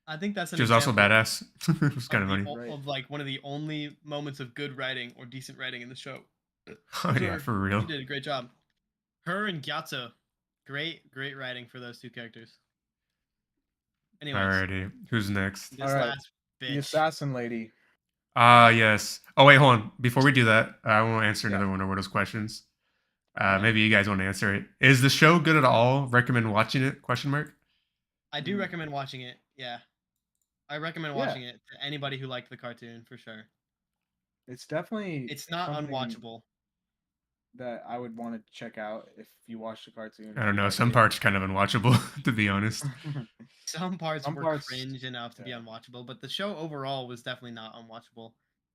I think that's she was also badass. It was kind of funny. Of like one of the only moments of good writing or decent writing in the show. Oh yeah, for real. She did a great job. Her and Gyatso, great writing for those 2 characters. Anyways, alrighty, who's next? This last bitch. The assassin lady. Yes. Oh wait, hold on. Before we do that, I want to answer another one of Widow's questions. Maybe you guys want to answer it. Is the show good at all? Recommend watching it? ? I do recommend watching it. Yeah, I recommend watching it to anybody who liked the cartoon for sure. It's definitely. It's not unwatchable. That I would want to check out if you watch the cartoon. I don't know. Some parts kind of unwatchable, to be honest. Some parts were cringe enough to be unwatchable, but the show overall was definitely not unwatchable.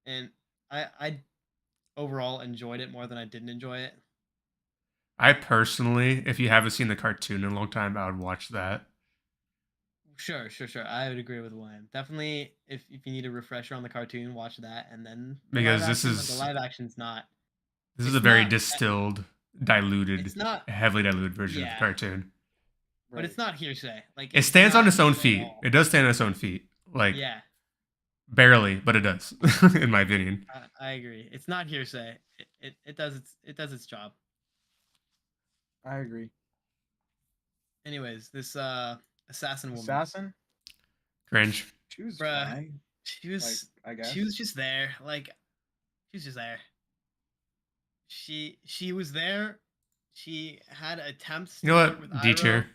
And I overall enjoyed it more than I didn't enjoy it. I personally, if you haven't seen the cartoon in a long time, I would watch that. Sure. I would agree with William. Definitely, if you need a refresher on the cartoon, watch that, and then because the live action's not. This is a very distilled, diluted, heavily diluted version of the cartoon. But it's not hearsay. Like it stands on its own feet. It does stand on its own feet. Like barely, but it does, in my opinion. I agree. It's not hearsay. It does its job. I agree. Anyways, this assassin woman. Assassin? Cringe. She was fine. She was like, I guess. She was just there. Like she was just there. She was there. She had attempts. You know what? D tier.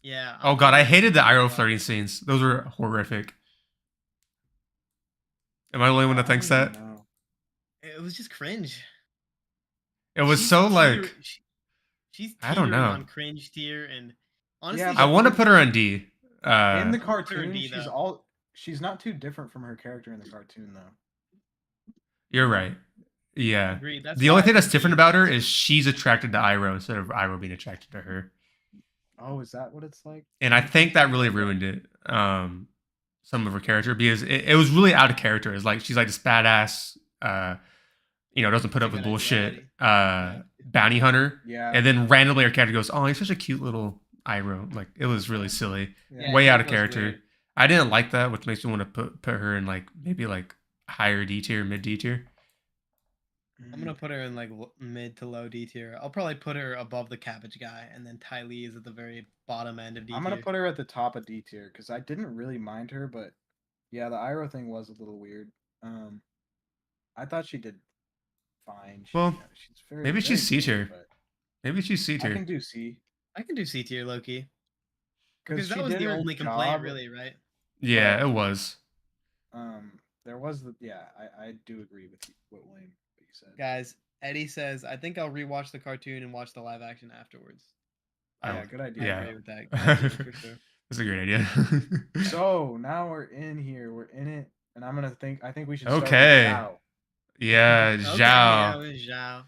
Yeah. Oh god, I hated the Iroh flirting scenes. Those were horrific. Am I the only one that thinks that? It was just cringe. It was so like. She's I don't know. On cringe tier, and honestly, I want to put her on D. In the cartoon, she's not too different from her character in the cartoon, though. You're right. Yeah. The only thing that's different about her is she's attracted to Iroh instead of Iroh being attracted to her. Oh, is that what it's like? And I think that really ruined it. Some of her character because it was really out of character. It's like she's like this badass, doesn't put up with bullshit. Bounty hunter. Yeah. And then randomly our character goes, "Oh, you're such a cute little Iroh." Like it was really silly. Way out of character. Weird. I didn't like that, which makes me want to put her in like maybe like higher D tier, mid D tier. I'm gonna put her in like mid to low D tier. I'll probably put her above the Cabbage guy, and then Ty Lee is at the very bottom end of D tier. I'm gonna put her at the top of D tier because I didn't really mind her, but yeah, the Iroh thing was a little weird. I thought she did fine. She's maybe she's C tier. Maybe she's C tier. I can do C. I can do C tier, Loki. Because that was the only complaint, really, right? Yeah, it was. There was I do agree with what William said. Guys, Eddie says, I think I'll rewatch the cartoon and watch the live action afterwards. Yeah, good idea. Yeah. I agree with that. For sure. That's a great idea. So now we're in here. We're in it, and I think we should start with Zhao. Yeah, Zhao. Yeah, with Zhao.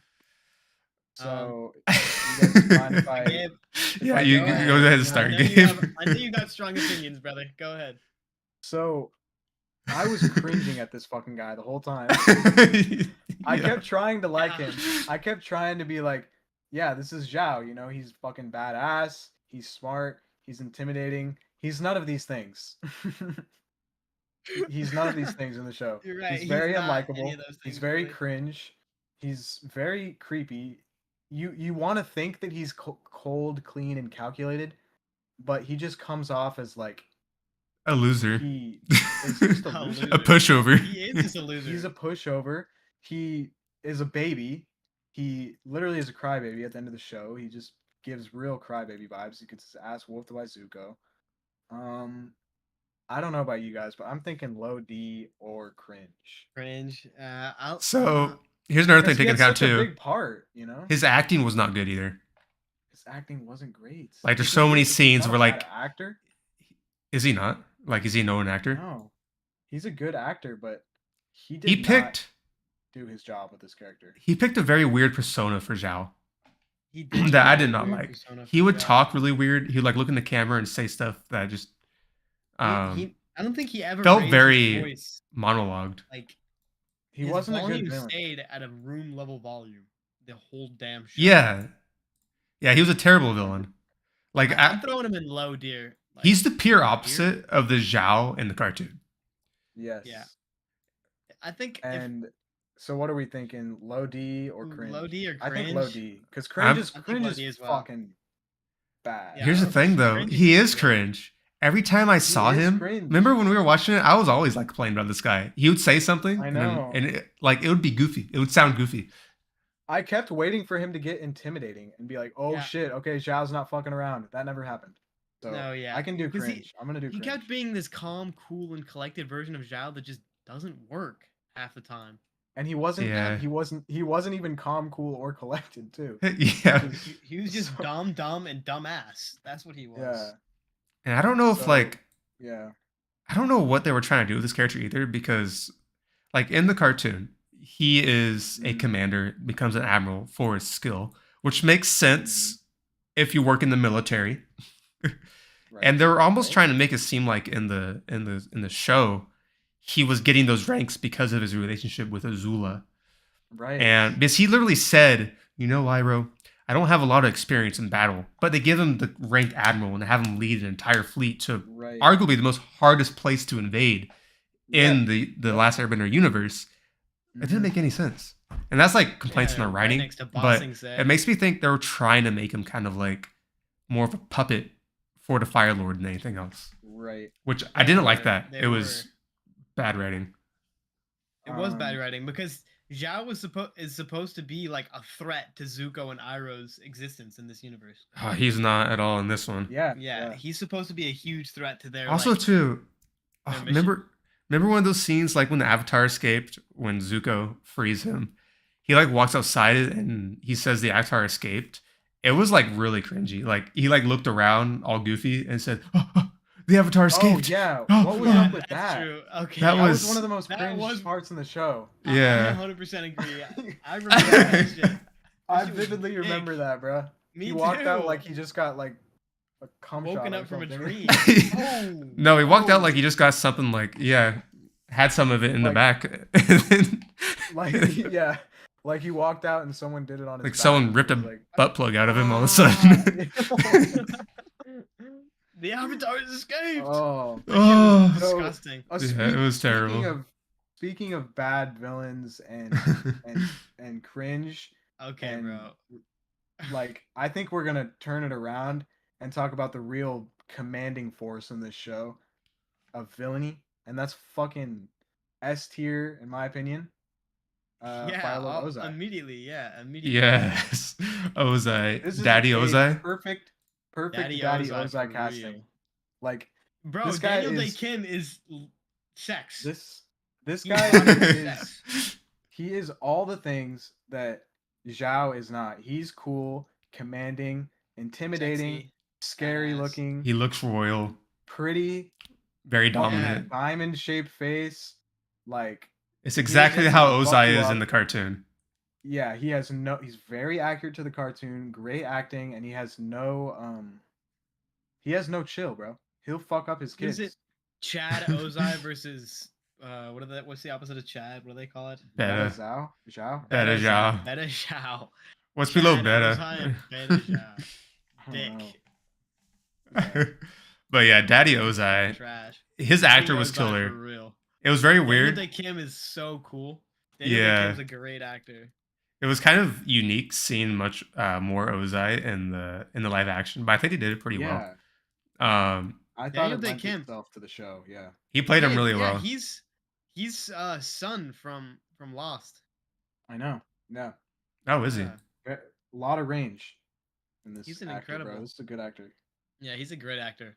So, you guys mind if I... Yeah, you go ahead and start, Gabe. I know you got strong opinions, brother. Go ahead. So, I was cringing at this fucking guy the whole time. I kept trying to like him. I kept trying to be like, yeah, this is Zhao. He's fucking badass. He's smart. He's intimidating. He's none of these things. He's none of these things in the show. You're right. He's very unlikable. He's very cringe. He's very creepy. You want to think that he's cold, clean, and calculated, but he just comes off as like a loser. He is just a loser. A pushover. He is just a loser. He's a pushover. He is a baby. He literally is a crybaby at the end of the show. He just gives real crybaby vibes. He gets his ass whooped by Zuko. I don't know about you guys, but I'm thinking low D or cringe. Cringe. Here's another thing to take into account too. A big part, His acting was not good either. His acting wasn't great. Like there's so many scenes where like actor. Is he not? Like is he a known actor? No, he's a good actor, but he did do his job with this character. He picked a very weird persona for Zhao. He did that I did not like. He would talk really weird. He would like look in the camera and say stuff that just. I don't think he ever felt very monologued. Like. He wasn't a good villain. Stayed at a room level volume the whole damn show. Yeah, he was a terrible villain. Like I'm throwing him in low tier. Like, he's the pure opposite of the Zhao in the cartoon. Yes. Yeah. I think. So what are we thinking? Low D or cringe? Low D or cringe? I think low D because cringe is fucking bad. Yeah, here's the thing though, he is cringe. Every time I saw him, remember when we were watching it, I was always like complaining about this guy. He would say something, I know, and it would be goofy. It would sound goofy. I kept waiting for him to get intimidating and be like, "Oh shit, okay, Zhao's not fucking around." That never happened. So I can do cringe. I'm gonna do. He kept being this calm, cool, and collected version of Zhao that just doesn't work half the time. And he wasn't. Yeah. He wasn't even calm, cool, or collected too. Yeah. He was just dumb, and dumbass. That's what he was. Yeah. And I don't know if I don't know what they were trying to do with this character either, because like in the cartoon, he is a commander, becomes an admiral for his skill, which makes sense if you work in the military. And they were almost trying to make it seem like in the show, he was getting those ranks because of his relationship with Azula. Right. And because he literally said, Iroh, I don't have a lot of experience in battle, but they give him the rank admiral and have him lead an entire fleet to arguably the most hardest place to invade in the Last Airbender universe. It didn't make any sense. And that's like complaints in the writing, but it makes me think they were trying to make him kind of like more of a puppet for the Fire Lord than anything else. Right. Which I didn't like that. It was bad writing. It was bad writing because Zhao is supposed to be like a threat to Zuko and Iroh's existence in this universe. Oh, he's not at all in this one. Yeah. He's supposed to be a huge threat to their. Also, remember one of those scenes like when the Avatar escaped, when Zuko frees him, he like walks outside and he says the Avatar escaped. It was like really cringy. Like he like looked around all goofy and said, the Avatar escaped. Oh yeah, what was up with that? True. Okay, that was one of the most cringe parts in the show. Yeah, I 100% agree. I remember that shit. I vividly remember that, bro. He walked out like he just got like a cum shot. Woken up from a dream. No, he walked out like he just got something like had some of it in the back. Like he walked out and someone did it on his like back. Someone ripped a like, butt plug out of him all of a sudden. The Avatar has escaped. Oh, that shit was disgusting. Yeah, it was terrible. Speaking of bad villains and cringe. Okay, and, bro. Like, I think we're gonna turn it around and talk about the real commanding force in this show of villainy, and that's fucking S tier in my opinion. Ozai. Immediately. Yes, Ozai, Daddy Ozai, perfect Daddy Ozai casting. Real. Like, bro, this guy Daniel Day Kim is sex. This guy is he is all the things that Zhao is not. He's cool, commanding, intimidating, sexy, scary looking. He looks royal, pretty, very dominant, diamond shaped face. Like, it's exactly how Ozai is in the cartoon. Yeah, he's very accurate to the cartoon, great acting, and he has no chill, bro. He'll fuck up his kids. Is it Chad Ozai versus what's the opposite of Chad? What do they call it? Beta Zhao. Beta Zhao. What's Chad below Beta? Ozai and Beta Zhao. Dick. But yeah, Daddy Ozai. Trash. His actor was killer. For real. It was very weird. Daniel Day Kim is so cool. Daniel Day Kim's a great actor. It was kind of unique seeing much more Ozai in the live action, but I think he did it pretty well. I thought it lent itself to the show. Yeah, he played him really well. He's son from Lost. I know. Yeah. Oh, is he? A lot of range in this. He's an actor, incredible. Bro. This is a good actor. Yeah, he's a great actor.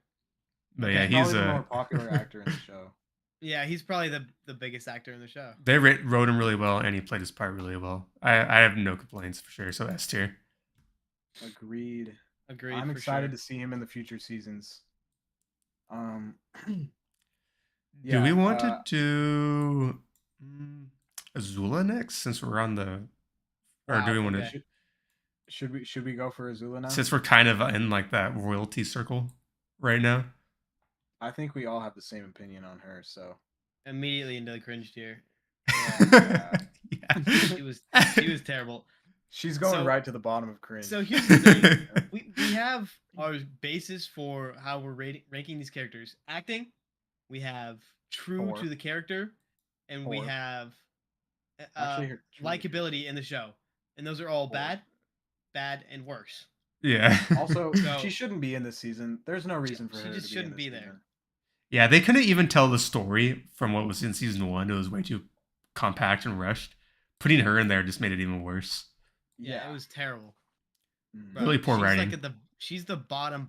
But yeah, he's a more popular actor in the show. Yeah, he's probably the biggest actor in the show. They wrote him really well, and he played his part really well. I have no complaints for sure. So S tier. Agreed. I'm excited to see him in the future seasons. Do we want to do Azula next since we're on the? Or do we want to? Should we go for Azula now? Since we're kind of in like that royalty circle right now. I think we all have the same opinion on her, so immediately into the cringe tier. Yeah. She was terrible. She's going right to the bottom of cringe. So here's the thing: we have our basis for how we're ranking these characters. Acting, we have true to the character, and we have likability in the show, and those are all bad, and worse. Yeah. Also, she shouldn't be in this season. There's no reason for her. She just shouldn't be there. Yeah, they couldn't even tell the story from what was in season 1. It was way too compact and rushed. Putting her in there just made it even worse. Yeah, it was terrible. Really poor writing. She's the bottom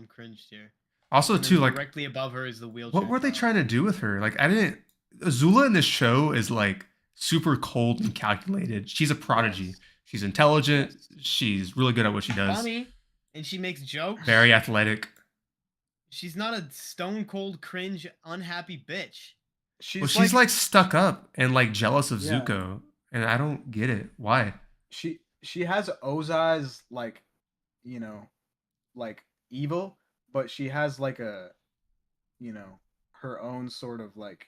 cringe tier. Also, too, like directly above her is the wheelchair. What were they trying to do with her? Like, Azula in this show is like super cold and calculated. She's a prodigy. Yes. She's intelligent. Yes. She's really good at what she does. Funny, and she makes jokes. Very athletic. She's not a stone cold cringe unhappy bitch. She's like stuck up and like jealous of Zuko, and I don't get it. Why? She has Ozai's like, like evil, but she has like a, her own sort of like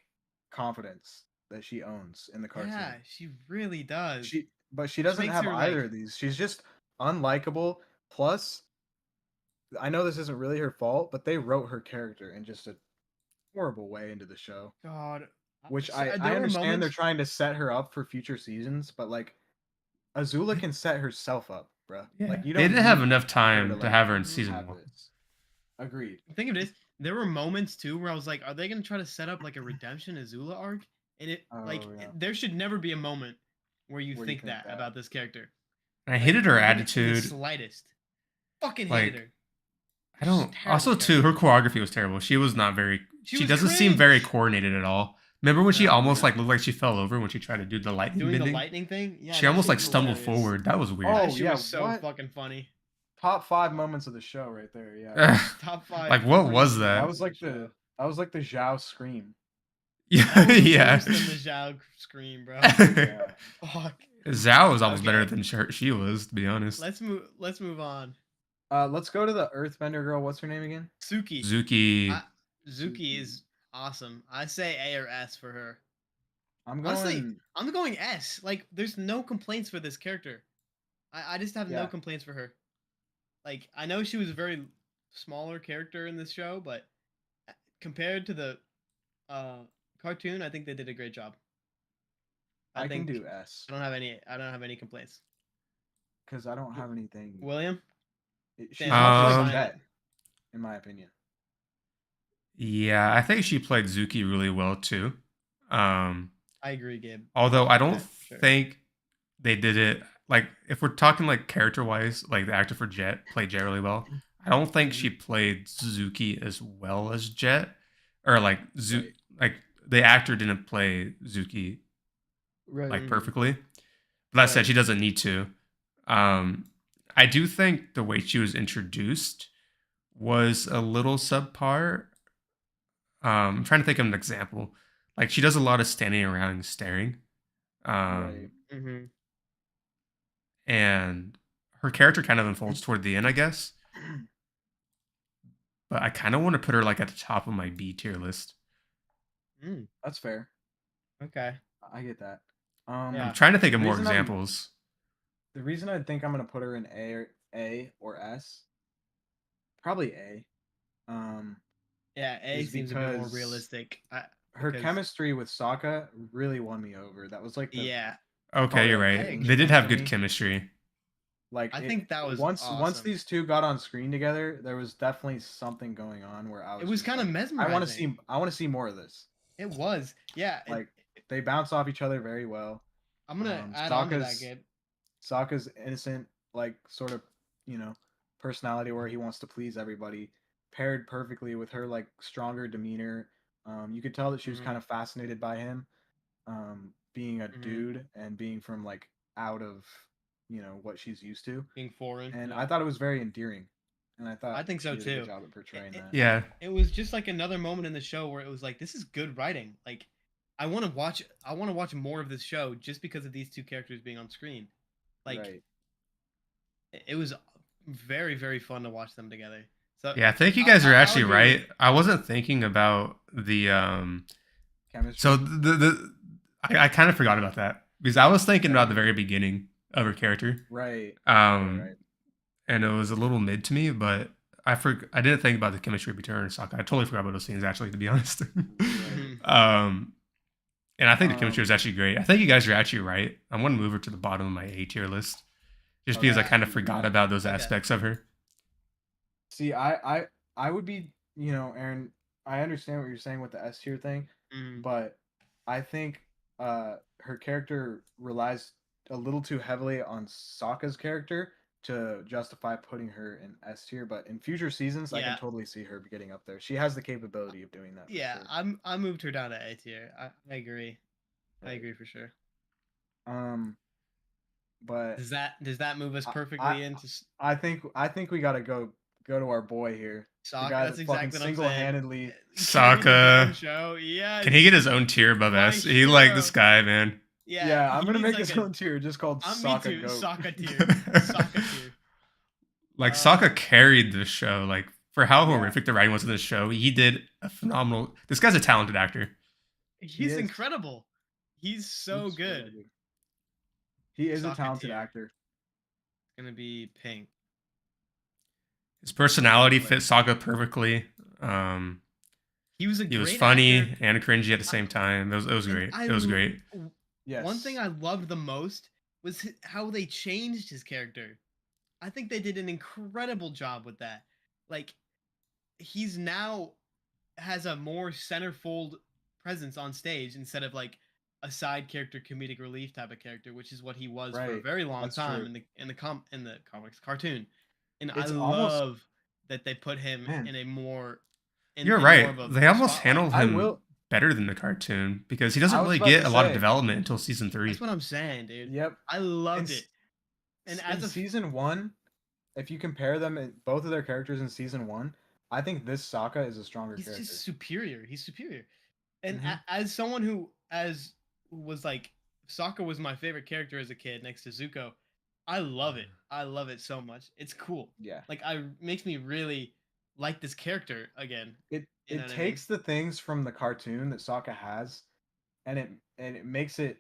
confidence that she owns in the cartoon. Yeah, she really does. But she doesn't have either of these. She's just unlikable. Plus, I know this isn't really her fault, but they wrote her character in just a horrible way into the show. God. Which I understand they're trying to set her up for future seasons, but like Azula can set herself up, bro. Yeah. Like, they didn't have enough time to have her in season 1. Agreed. Think of this. There were moments too where I was like, are they gonna try to set up like a redemption Azula arc? And there should never be a moment where you think that about this character. I hated her attitude. The slightest. Fucking hated her. I don't. Also, too, her choreography was terrible. She was not very. She doesn't seem very coordinated at all. Remember when she almost like looked like she fell over when she tried to do the lightning bending? Doing the lightning thing? Yeah. She almost like stumbled forward. That was weird. Oh, yeah. Was so fucking funny. Top 5 moments of the show right there. Yeah. Top 5. Like, what was that? That was like the Zhao scream. Yeah. Yeah. Worse than the Zhao scream, bro. Yeah. Fuck. Zhao was almost better than she was, to be honest. Let's move on. Let's go to the Earthbender girl. What's her name again? Suki is awesome. I say A or S for her. Honestly, I'm going S. Like, there's no complaints for this character. I just have no complaints for her. Like, I know she was a very smaller character in this show, but compared to the cartoon, I think they did a great job. I can do S. I don't have any complaints. Because I don't have anything. William? She's much Jet, in my opinion. Yeah, I think she played Zuki really well too. I agree, Gabe. Although I don't think they did it like if we're talking like character wise, like the actor for Jet played Jet really well. I don't think she played Zuki as well as Jet, or like like the actor didn't play Zuki like perfectly. But that said, she doesn't need to. I do think the way she was introduced was a little subpar. I'm trying to think of an example. Like she does a lot of standing around and staring. And her character kind of unfolds toward the end, I guess. But I kind of want to put her like at the top of my B tier list. That's fair. Okay. I get that. I'm trying to think of more examples. The reason I think I'm going to put her in A or S, probably A. A seems a bit more realistic. Her chemistry with Sokka really won me over. That was like okay, you're right. They did have good chemistry. Like I think that was once these two got on screen together, there was definitely something going on where it was kind of mesmerizing. I want to see more of this. It was, yeah. Like they bounce off each other very well. I'm gonna add on to that, Gabe. Sokka's innocent, like sort of, personality where he wants to please everybody, paired perfectly with her like stronger demeanor. You could tell that she was kind of fascinated by him, being a dude and being from like out of what she's used to, being foreign. And I thought it was very endearing, and I think so she did too. a good job at portraying that. Yeah, it was just like another moment in the show where it was like, this is good writing. Like I want to watch more of this show just because of these two characters being on screen. Like it was very, very fun to watch them together. So yeah, I think you guys are actually right. I wasn't thinking about the chemistry. So I kind of forgot about that because I was thinking about the very beginning of her character. Right. And it was a little mid to me, but I didn't think about the chemistry between her and Sokka. I totally forgot about those scenes actually, to be honest. And I think the chemistry was actually great. I think you guys are actually right. I'm going to move her to the bottom of my A tier list just because I kind of forgot about those aspects of her. See, I would be, Aaron, I understand what you're saying with the S tier thing, but I think her character relies a little too heavily on Sokka's character to justify putting her in S tier, but in future seasons, I can totally see her getting up there. She has the capability of doing that. Yeah, sure. I moved her down to A tier. I agree. Right. I agree for sure. But does that move us perfectly into? I think we gotta go to our boy here. Sokka, that's exactly what single-handedly Sokka. Show. Yes. Can he get his own tier above S? He like this guy, man. Yeah, I'm gonna make his own tier just called Sokka Goat. Sokka tier. Sokka tier. Like Sokka carried the show. Like for how horrific the writing was in this show, he did a phenomenal. This guy's a talented actor. He's incredible. He's so good. He is a talented actor. It's gonna be Pink. His personality fit Sokka perfectly. He was funny actor. And cringy at the same time. It was great. It was great. Yes. One thing I loved the most was how they changed his character. I think they did an incredible job with that. Like, he's now has a more centerfold presence on stage instead of like a side character, comedic relief type of character, which is what he was for a very long time in the comics cartoon. And I love that they put him in a more. You're right. They almost handled him better than the cartoon because he doesn't really get a lot of development until season 3. That's what I'm saying, dude. Yep. I loved it. And as season 1, if you compare them, both of their characters in season 1, I think this Sokka is a stronger character. He's just superior. He's superior. And as someone who was like, Sokka was my favorite character as a kid next to Zuko, I love it. I love it so much. It's cool. Yeah. Like, makes me really like this character again. It takes the things from the cartoon that Sokka has and it makes it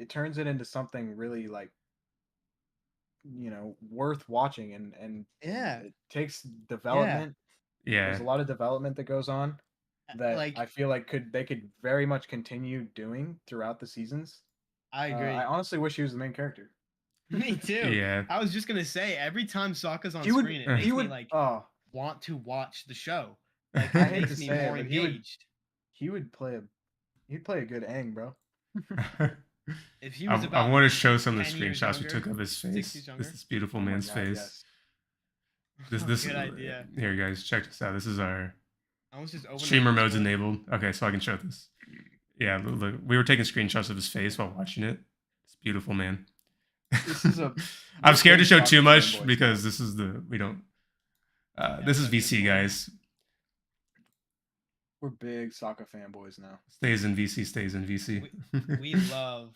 turns it into something really like worth watching, and it takes development. There's a lot of development that goes on that like I feel like they could very much continue doing throughout the seasons. I agree. I honestly wish he was the main character. Me too. Yeah. I was just gonna say, every time Sokka's on screen, it makes me like want to watch the show. Like it makes me more engaged. He'd play a good Aang, bro. If he was I want to show some of the screenshots we took of his face. This beautiful man's face. Yes. This good idea. Here, guys, check this out. This is our just streamer mode's enabled. Okay, so I can show this. Yeah, look, we were taking screenshots of his face while watching it. It's beautiful, man. This is I'm scared to show too much because this is this is VC, guys. We're big Sokka fanboys now. Stays in VC. We love.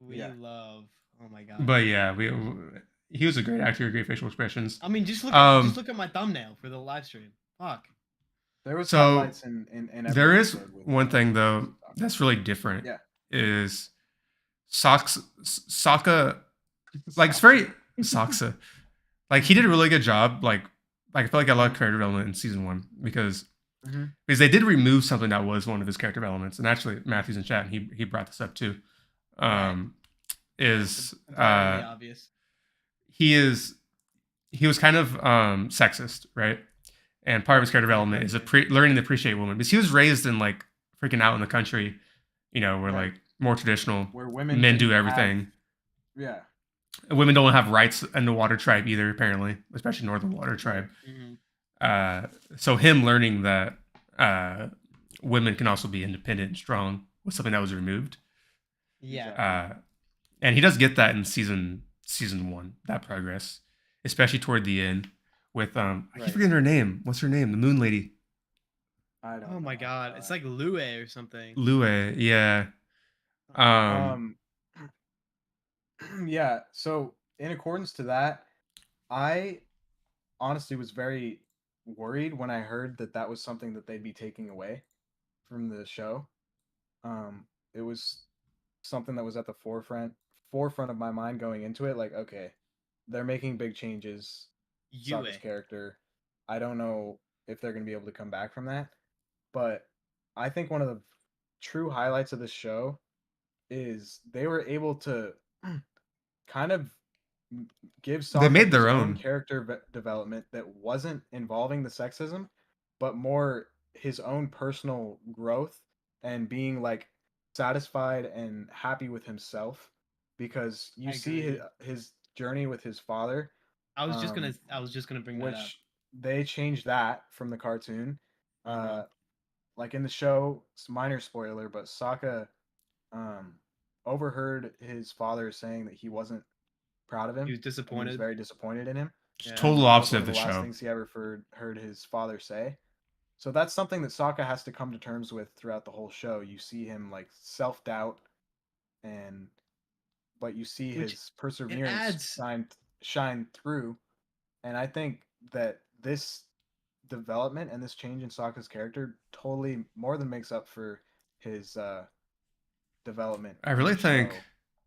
Oh my god. But yeah, he was a great actor, great facial expressions. I mean, just look at my thumbnail for the live stream. Fuck. There was highlights in there is one thing though that's really different. Yeah. Is Sokka, like it's very Sokka. Like he did a really good job. Like I feel like a lot of character development in season 1 because they did remove something that was one of his character elements, and actually Matthew's in chat and he brought this up too. Is obvious. He was kind of sexist, right? And part of his character development is learning to appreciate women, because he was raised in like freaking out in the country, where like more traditional, where men do everything. Women don't have rights in the Water Tribe either, apparently, especially Northern Water Tribe. So him learning that women can also be independent and strong was something that was removed. And he does get that in season 1, that progress, especially toward the end with I keep forgetting her name. What's her name? The Moon Lady. I don't. Oh my god, it's like Lue or something. Lue, yeah. Yeah. So in accordance to that, I honestly was very worried when I heard that was something that they'd be taking away from the show. It was something that was at the forefront of my mind going into it. Like, okay, they're making big changes. Sokka's character, I don't know if they're going to be able to come back from that, but I think one of the true highlights of this show is they were able to kind of give Sokka they made their own character development that wasn't involving the sexism, but more his own personal growth and being like satisfied and happy with himself, because you see his journey with his father. I was just gonna bring that up. They changed that from the cartoon. Like in the show, it's a minor spoiler, but Sokka overheard his father saying that he wasn't proud of him. He was disappointed. He was very disappointed in him. Total opposite of the last show. Things he ever heard his father say. So that's something that Sokka has to come to terms with throughout the whole show. You see him like self-doubt, but you see his perseverance shine through. And I think that this development and this change in Sokka's character totally more than makes up for his development. I really think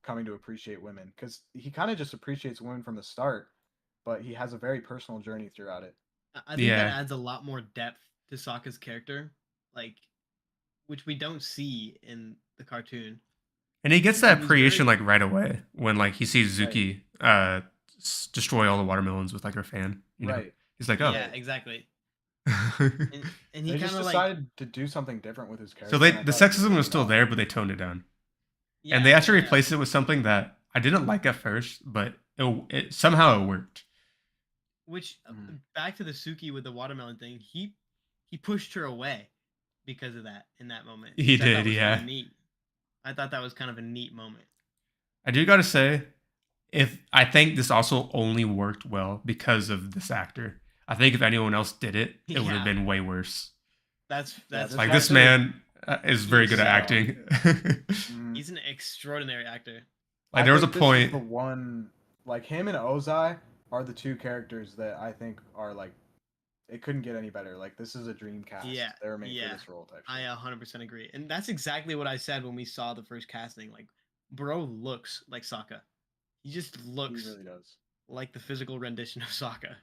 coming to appreciate women, because he kind of just appreciates women from the start, but he has a very personal journey throughout it. I think that adds a lot more depth to Sokka's character, like, which we don't see in the cartoon. And he gets that appreciation like right away when like he sees Zuki destroy all the watermelons with like her fan. You know? He's like, oh yeah, exactly. and he just decided to do something different with his character. So the sexism was still there, but they toned it down. Yeah, and they actually replaced it with something that I didn't like at first, but it somehow it worked. Which back to the Suki with the watermelon thing, he pushed her away because of that in that moment. He did, yeah. Neat. I thought that was kind of a neat moment. I do gotta say, I think this also only worked well because of this actor. I think if anyone else did it, it would have been way worse. That's like this man is very good at acting. He's an extraordinary actor. Like there was a point. The one, like him and Ozai are the two characters that I think are like it couldn't get any better. Like this is a dream cast. Yeah, they were made for this role type. I 100% agree, and that's exactly what I said when we saw the first casting. Like, bro looks like Sokka. He just looks. He really does. Like the physical rendition of Sokka.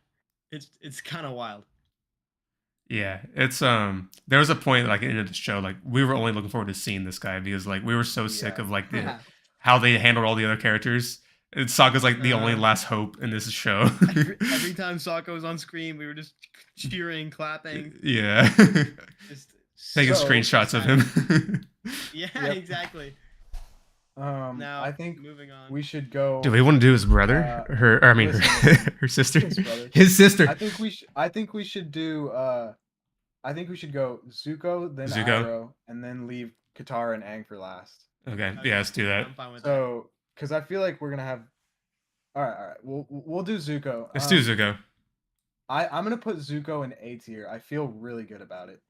It's kind of wild. Yeah, it's there was a point like in the show like we were only looking forward to seeing this guy because like we were so sick of like how they handled all the other characters. And Sokka's like the only last hope in this show. every time Sokka was on screen, we were just cheering, clapping. Yeah. Just taking screenshots of him. Yeah, exactly. Now, I think moving on. we should go. Do we want to do his brother? Her sister. His sister. I think we should do. I think we should go Zuko, then Iroh, and then leave Katara and Aang for last. Okay. Yeah, let's do that. I'm fine with that. Because I feel like we're gonna have. All right. We'll do Zuko. Let's do Zuko. I'm gonna put Zuko in A tier. I feel really good about it.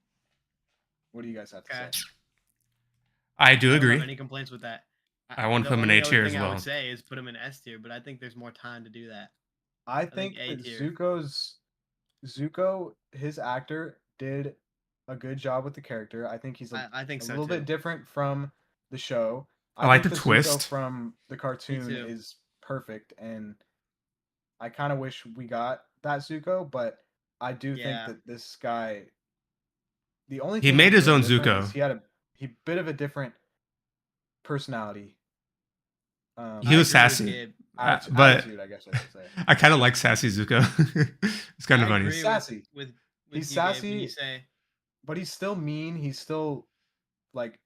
What do you guys have to say? I do agree. I don't have any complaints with that. I want to put him in A tier as well. I would say is put him in S tier, but I think there's more time to do that. I think Zuko, his actor did a good job with the character. I think he's a little bit different from the show. I like the twist Zuko from the cartoon is perfect, and I kind of wish we got that Zuko, but I do think that this guy, the only thing he made his own Zuko. He had a bit of a different personality. He was sassy, but attitude, I guess I should say. I kind of like sassy Zuko. It's kind of funny. He's sassy. He's sassy, but he's still mean. He's still like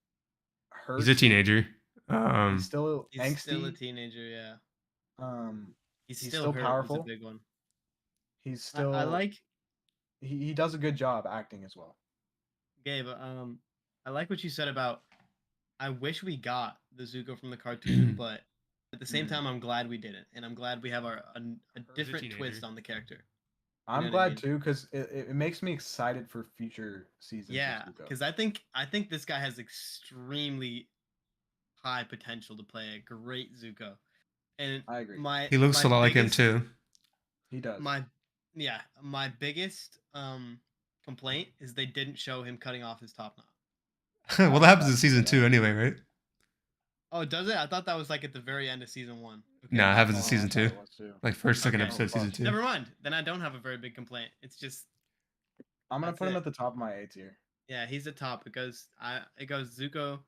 hurt. He's a teenager. He's still angsty. He's still a teenager. Yeah. He's still powerful. A big one. He's still. I like. He does a good job acting as well. Gabe, I like what you said about. I wish we got the Zuko from the cartoon, but at the same time, I'm glad we didn't, and I'm glad we have a different twist on the character. I'm glad too, because it makes me excited for future seasons. Yeah, because I think this guy has extremely high potential to play a great Zuko, and I agree. He looks a lot like him too. He does. My biggest complaint is they didn't show him cutting off his top knot. Well, that happens in season 2 anyway, right? Oh, does it? I thought that was like at the very end of season 1. Okay. No, it happens in season 2. Like first, second episode of season 2. Never mind. Then I don't have a very big complaint. It's just I'm gonna put him at the top of my A tier. Yeah, he's the top because it goes Zuko.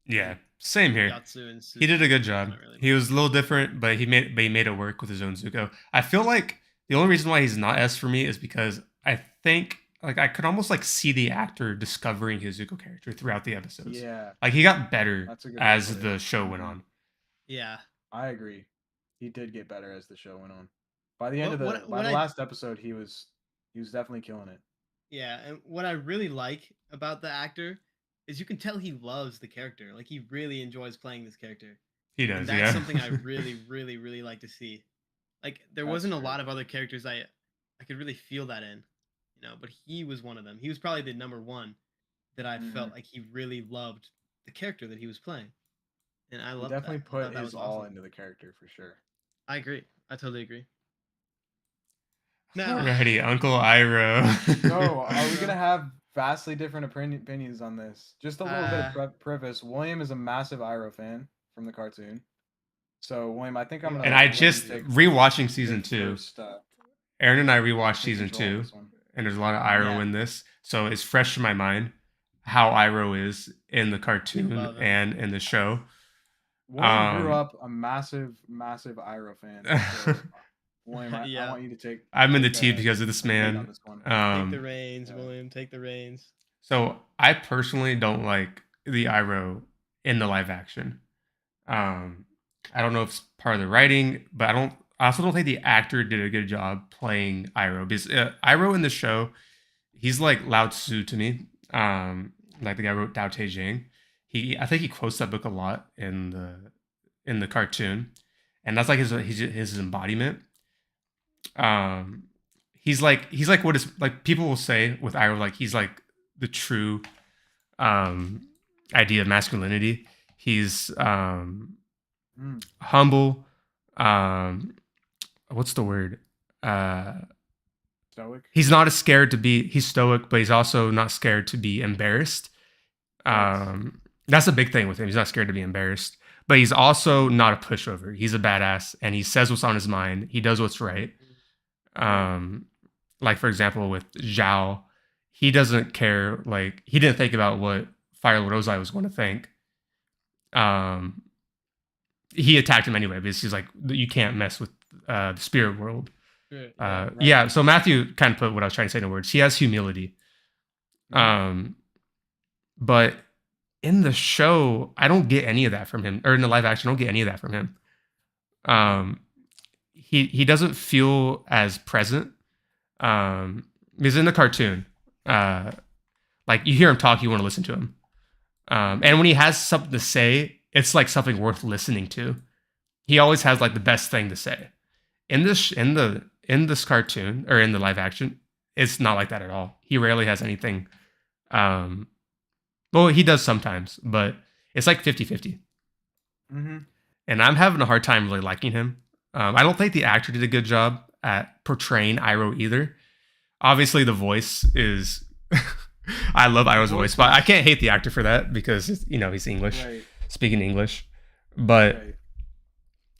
Yeah, same here. Gyatso and Suki. He did a good job. He was a little different, but he made it work with his own Zuko. I feel like the only reason why he's not S for me is because I think. Like I could almost like see the actor discovering his Zuko character throughout the episodes. Yeah, like he got better as the show went on. Yeah, I agree. He did get better as the show went on. By the end of the last episode, he was definitely killing it. Yeah, and what I really like about the actor is you can tell he loves the character. Like he really enjoys playing this character. He does. And that's something I really, really, really like to see. Like there wasn't a lot of other characters I could really feel that in. You know, but he was one of them. He was probably the number one that I felt like he really loved the character that he was playing, and I love. Definitely put his all into the character for sure. I agree. I totally agree. Now, alrighty, Uncle Iroh. So, are we gonna have vastly different opinions on this? Just a little bit of preface. William is a massive Iroh fan from the cartoon. So, William, I think I'm gonna. And I just rewatching season 2. Aaron and I rewatched season 2. And there's a lot of Iroh in this. So it's fresh in my mind how Iroh is in the cartoon and in the show. William grew up a massive Iroh fan. So, William, I want you to take... I'm in the team because of this man. Take the reins, William. Take the reins. So I personally don't like the Iroh in the live action. I don't know if it's part of the writing, but I also don't think the actor did a good job playing Iroh. Because Iroh in the show, he's like Lao Tzu to me. Like the guy wrote Tao Te Ching. I think he quotes that book a lot in the cartoon, and that's like his embodiment. He's like what is like people will say with Iroh, like he's like the true idea of masculinity. He's humble. What's the word? stoic. He's not as scared to be. He's stoic, but he's also not scared to be embarrassed. That's a big thing with him. He's not scared to be embarrassed, but he's also not a pushover. He's a badass, and he says what's on his mind. He does what's right. Like for example, with Zhao, he doesn't care. Like he didn't think about what Fire Lord Ozi was going to think. He attacked him anyway because he's like, you can't mess with the spirit world. Right. Yeah. So Matthew kind of put what I was trying to say in words. He has humility. But in the show, I don't get any of that from him, or in the live action, I don't get any of that from him. He doesn't feel as present. Because in the cartoon, like you hear him talk, you want to listen to him. And when he has something to say, it's like something worth listening to. He always has like the best thing to say. In this cartoon or in the live action, it's not like that at all. He rarely has anything. Well, he does sometimes, but it's like 50-50. And I'm having a hard time really liking him. I don't think the actor did a good job at portraying Iroh either. Obviously, the voice is... I love Iroh's voice, but I can't hate the actor for that because, he's English, speaking English. But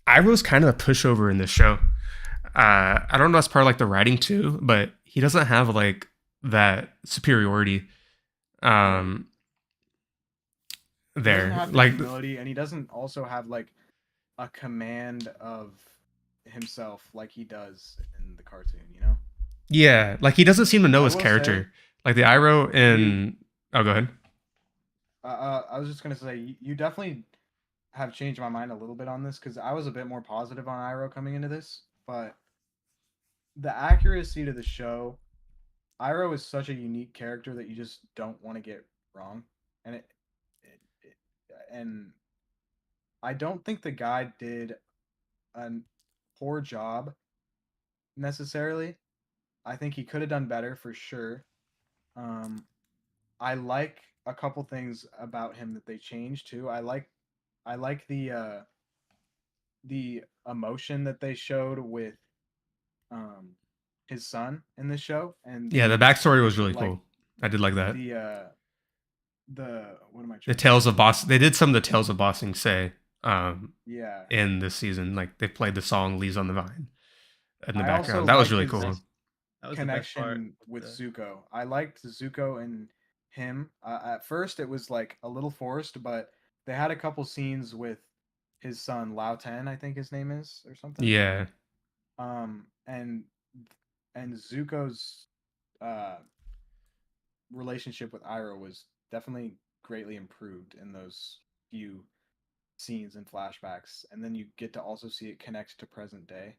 Iroh's kind of a pushover in this show. I don't know if that's part of like the writing too, but he doesn't have like that superiority there. He doesn't have the humility, and he doesn't also have like a command of himself like he does in the cartoon, Yeah, like he doesn't seem to know his character. Like the Iroh in... Oh, go ahead. I was just going to say, you definitely have changed my mind a little bit on this, because I was a bit more positive on Iroh coming into this, but the accuracy to the show, Iroh is such a unique character that you just don't want to get wrong. And I don't think the guy did a poor job necessarily. I think he could have done better for sure. I like a couple things about him that they changed too. I like the emotion that they showed with his son in the show, and the backstory was really cool. I did like that. What am I? The Tales of Boss. They did some of the Tales of Bossing say. In this season, like they played the song "Leaves on the Vine" in the background. That was really cool. That was connection with Zuko. I liked Zuko and him. At first, it was like a little forced, but they had a couple scenes with his son Lao Ten, I think his name is, or something. Yeah. And Zuko's relationship with Iroh was definitely greatly improved in those few scenes and flashbacks, and then you get to also see it connect to present day.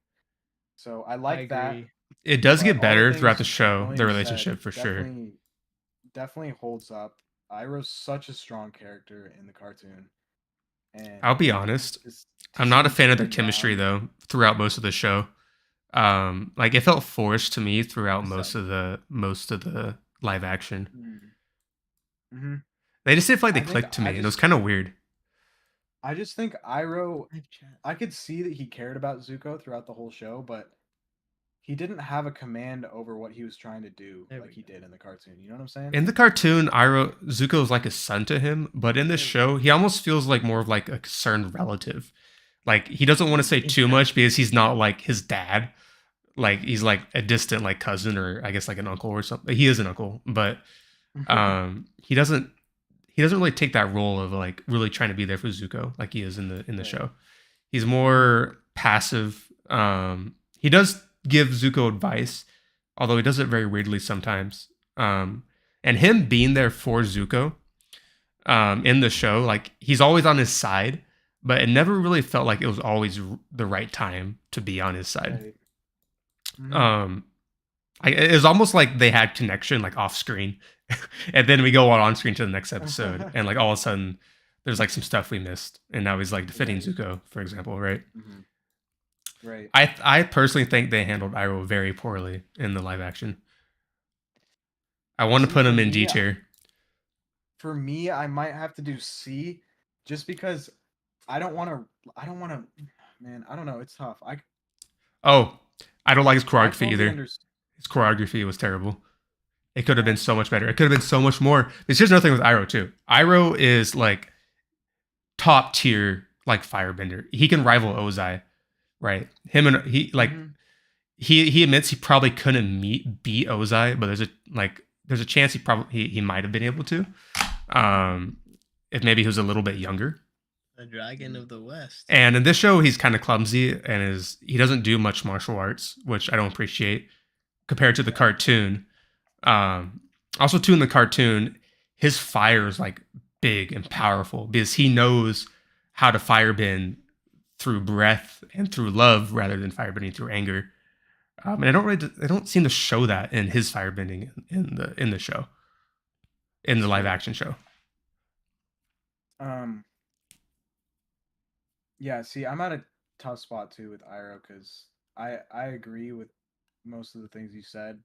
So I like that. It does get better throughout the show, the relationship for sure. Definitely holds up. Iroh's such a strong character in the cartoon. And I'll be honest, I'm not a fan of their chemistry though throughout most of the show. Like it felt forced to me throughout most of the live action. They just didn't feel like they clicked to me. It was kind of weird. I just think Iroh, I could see that he cared about Zuko throughout the whole show, but he didn't have a command over what he was trying to do like he did in the cartoon. You know what I'm saying? In the cartoon, Zuko is like a son to him, but in this show, he almost feels like more of like a concerned relative. Like he doesn't want to say too much because he's not like his dad. Like he's like a distant like cousin, or I guess like an uncle or something. He is an uncle, but he doesn't really take that role of like really trying to be there for Zuko like he is in the show. He's more passive. He does give Zuko advice, although he does it very weirdly sometimes. And him being there for Zuko in the show, like he's always on his side, but it never really felt like it was always the right time to be on his side. It was almost like they had connection like off screen, and then we go on screen to the next episode, and like all of a sudden there's like some stuff we missed, and now he's like defending Zuko, for example, right? Right. I personally think they handled Iroh very poorly in the live action. I want to put him in D tier. For me, I might have to do C, just because I don't want to. Man, I don't know. It's tough. I don't like his choreography either. His choreography was terrible. It could have been so much better. It could have been so much more. Because here's another thing with Iroh too. Iroh is like top tier like firebender. He can rival Ozai, right? Him and he like he admits he probably couldn't beat Ozai, but there's a chance he might have been able to. If maybe he was a little bit younger. The Dragon of the West. And in this show, he's kind of clumsy and he doesn't do much martial arts, which I don't appreciate compared to the cartoon. Also, too, in the cartoon, his fire is like big and powerful because he knows how to firebend through breath and through love rather than firebending through anger. And I don't seem to show that in his firebending in the show, in the live action show. Yeah, see, I'm at a tough spot too with Iroh because I agree with most of the things you said,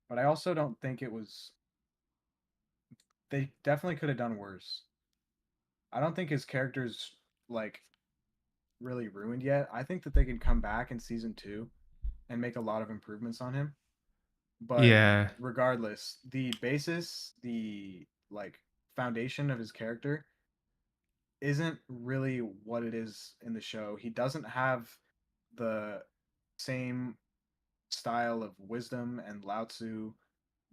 but I also don't think it was. They definitely could have done worse. I don't think his character's like really ruined yet. I think that they can come back in season 2 and make a lot of improvements on him. But yeah, regardless, the basis, the like foundation of his character isn't really what it is in the show. He doesn't have the same style of wisdom and Lao Tzu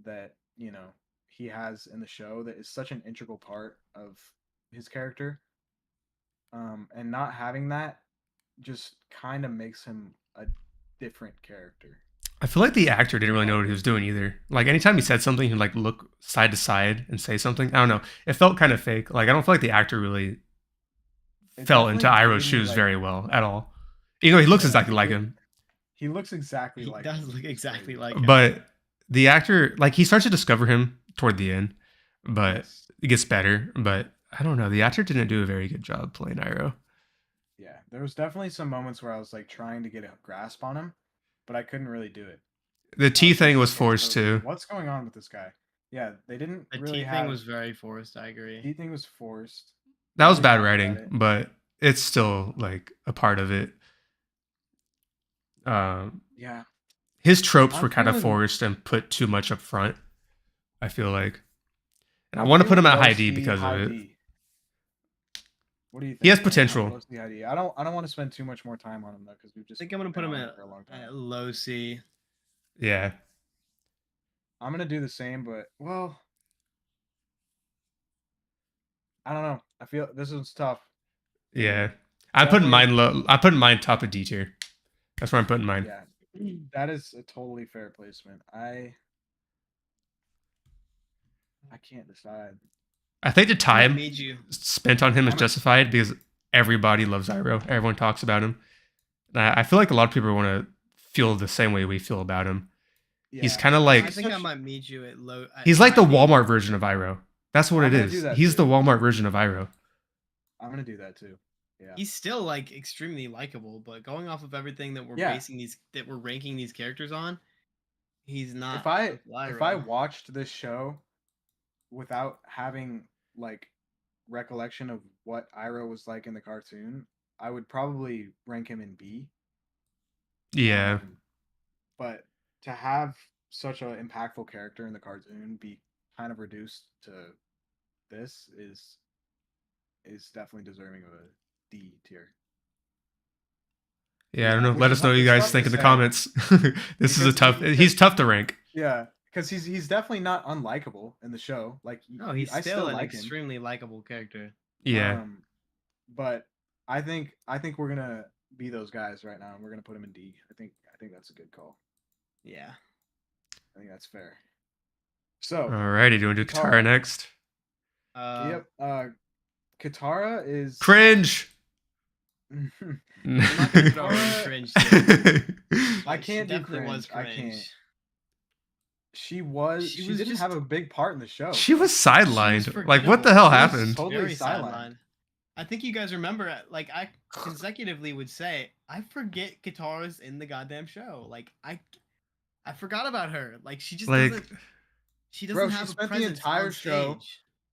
that, he has in the show that is such an integral part of his character. And not having that just kind of makes him a different character. I feel like the actor didn't really know what he was doing either. Like anytime he said something, he'd like look side to side and say something. I don't know. It felt kind of fake. Like I don't feel like the actor really fell into Iroh's shoes very well at all. He looks exactly like him. He looks exactly like him. He does look exactly like him. But the actor, like he starts to discover him toward the end, but it gets better. But I don't know. The actor didn't do a very good job playing Iroh. Yeah, there was definitely some moments where I was like trying to get a grasp on him, but I couldn't really do it. The T thing was forced too. What's going on with this guy? Yeah, they didn't really have... The T thing was very forced, I agree. T thing was forced. That was bad writing, but it's still like a part of it. Yeah. His tropes were kind of forced and put too much up front, I feel like. And I want to put him at high D because of it. What do you think? He has potential. I don't want to spend too much more time on him though, because we've just. I think I'm gonna put him at low C. Yeah. I'm gonna do the same, but I don't know. I feel this is tough. Yeah, I'm putting mine low. I'm putting mine top of D tier. That's where I'm putting mine. Yeah, that is a totally fair placement. I can't decide. I think the time spent on him is justified because everybody loves Iroh. Everyone talks about him. I feel like a lot of people want to feel the same way we feel about him. Yeah. He's kind of like. I think I might meet you at low. He's like the Walmart version of Iroh. That's what it is. He's the Walmart version of Iroh. I'm gonna do that too. Yeah. He's still like extremely likable, but going off of everything that we're ranking these characters on, he's not. If I watched this show without having like recollection of what Iroh was like in the cartoon, I would probably rank him in B. Yeah. But to have such an impactful character in the cartoon be kind of reduced to this is definitely deserving of a D tier. Yeah, I don't know. Let us know what you guys think in the comments. This is he's tough to rank. Yeah, because he's definitely not unlikable in the show. Like, no, he's still an extremely likable character. Yeah. But I think we're gonna be those guys right now, and we're gonna put him in D. I think that's a good call. Yeah. I think that's fair. So. Alrighty, do you want to do Katara next? Yep. Katara is cringe. I'm not gonna throw in cringe. I can't do cringe. I can't. She didn't have a big part in the show. She was sidelined. Like, what the hell happened? Totally sidelined. I think you guys remember, like, I consecutively would say, I forget Katara's in the goddamn show. Like, I forgot about her. Like, she just doesn't. She doesn't have a presence the entire show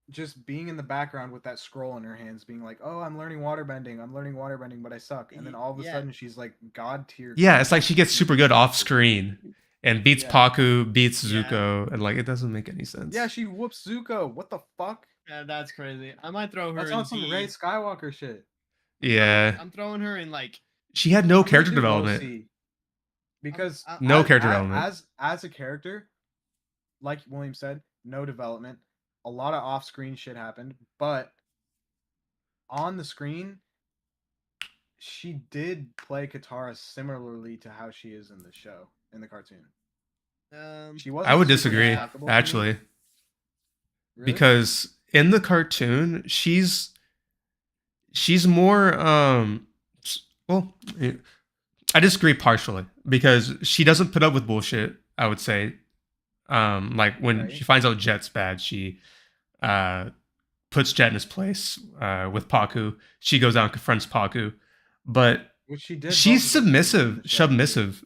just being in the background with that scroll in her hands, being like, "Oh, I'm learning waterbending, but I suck." And then all of a sudden, she's like god tier. Yeah, it's like she gets super good off screen, and beats Poku, beats Zuko, and like it doesn't make any sense. Yeah, she whoops Zuko. What the fuck? Yeah, that's crazy. I might throw her. That's on some Rey Skywalker shit. Yeah, I'm throwing her in like. She had no character development. Because no character development as a character, like William said, no development. A lot of off-screen shit happened, but on the screen, she did play Katara similarly to how she is in the show, in the cartoon. She wasn't. I would disagree, actually, really? Because in the cartoon, she's more well, I disagree partially because she doesn't put up with bullshit. I would say, like when she finds out Jet's bad, she puts Jet in his place with Poku. She goes out and confronts Poku, but she's submissive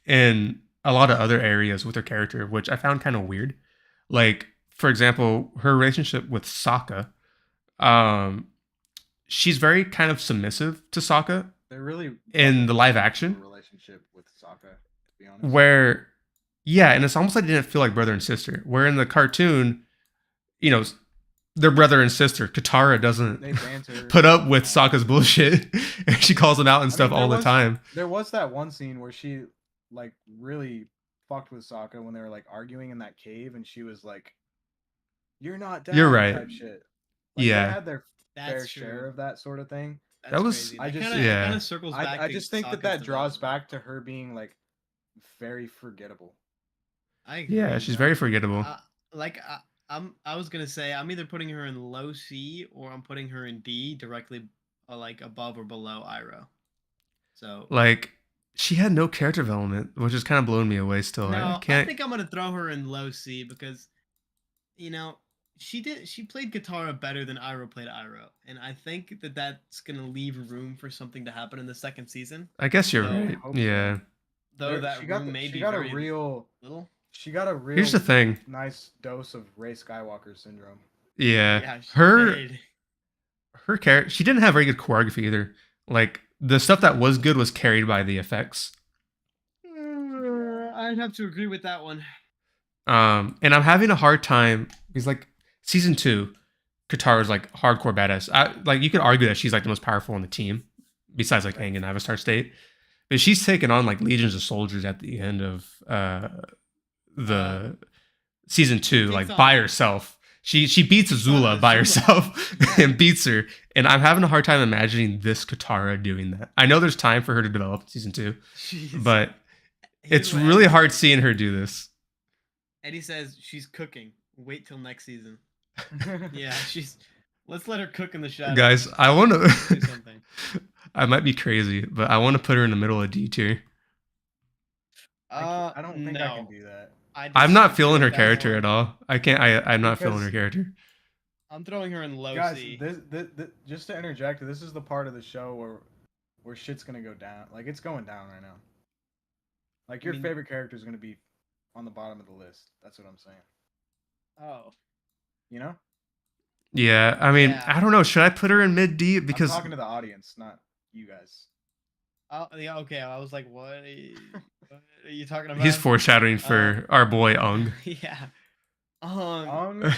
in a lot of other areas with her character, which I found kind of weird. Like, for example, her relationship with Sokka. She's very kind of submissive to Sokka. They're really in the live action relationship with Sokka, to be honest. Where, yeah, and it's almost like they didn't feel like brother and sister. Where in the cartoon, you know, they're brother and sister. Katara doesn't put up with Sokka's bullshit, and she calls him out and stuff all the time. There was that one scene where she like really fucked with Sokka when they were like arguing in that cave, and she was like, "You're not dad." You're right. Type shit. Like, yeah, they had their fair share of that sort of thing. That was crazy. Kinda circles back I just think that draws back to her being like very forgettable. I agree. Yeah, she's very forgettable. I was gonna say I'm either putting her in low C or I'm putting her in D, directly like above or below Iroh. So like she had no character development, which is kind of blowing me away still. No, I think I'm gonna throw her in low C because, you know, she played Katara better than Iroh played Iroh, and I think that's gonna leave room for something to happen in the second season. I guess you're right. Yeah. Though that room may be very little. She got a real Here's the thing. Nice dose of Rey Skywalker syndrome. Yeah, her character. She didn't have very good choreography either. Like the stuff that was good was carried by the effects. I'd have to agree with that one. And I'm having a hard time because like season 2, Katara's like hardcore badass. Like you could argue that she's like the most powerful on the team, besides like Aang and Avatar State. But she's taken on like legions of soldiers at the end of the season 2, like by herself. She beats Azula by herself and beats her. And I'm having a hard time imagining this Katara doing that. I know there's time for her to develop in season 2, but it's really hard seeing her do this. Eddie says she's cooking. Wait till next season. Yeah, let's let her cook in the shadows. Guys, I want to do something. I might be crazy, but I want to put her in the middle of D tier. I don't think I can do that. I'm not feeling her character at all. I can't. I'm not feeling her character. I'm throwing her in low C. Guys, just to interject, this is the part of the show where shit's gonna go down. Like it's going down right now. Like your favorite character is gonna be on the bottom of the list. That's what I'm saying. Oh. You know? Yeah, I mean, I don't know. Should I put her in mid D? Because I'm talking to the audience, not you guys. Oh, yeah, okay. I was like, what are you talking about? He's foreshadowing for our boy Aang. Yeah. Aang?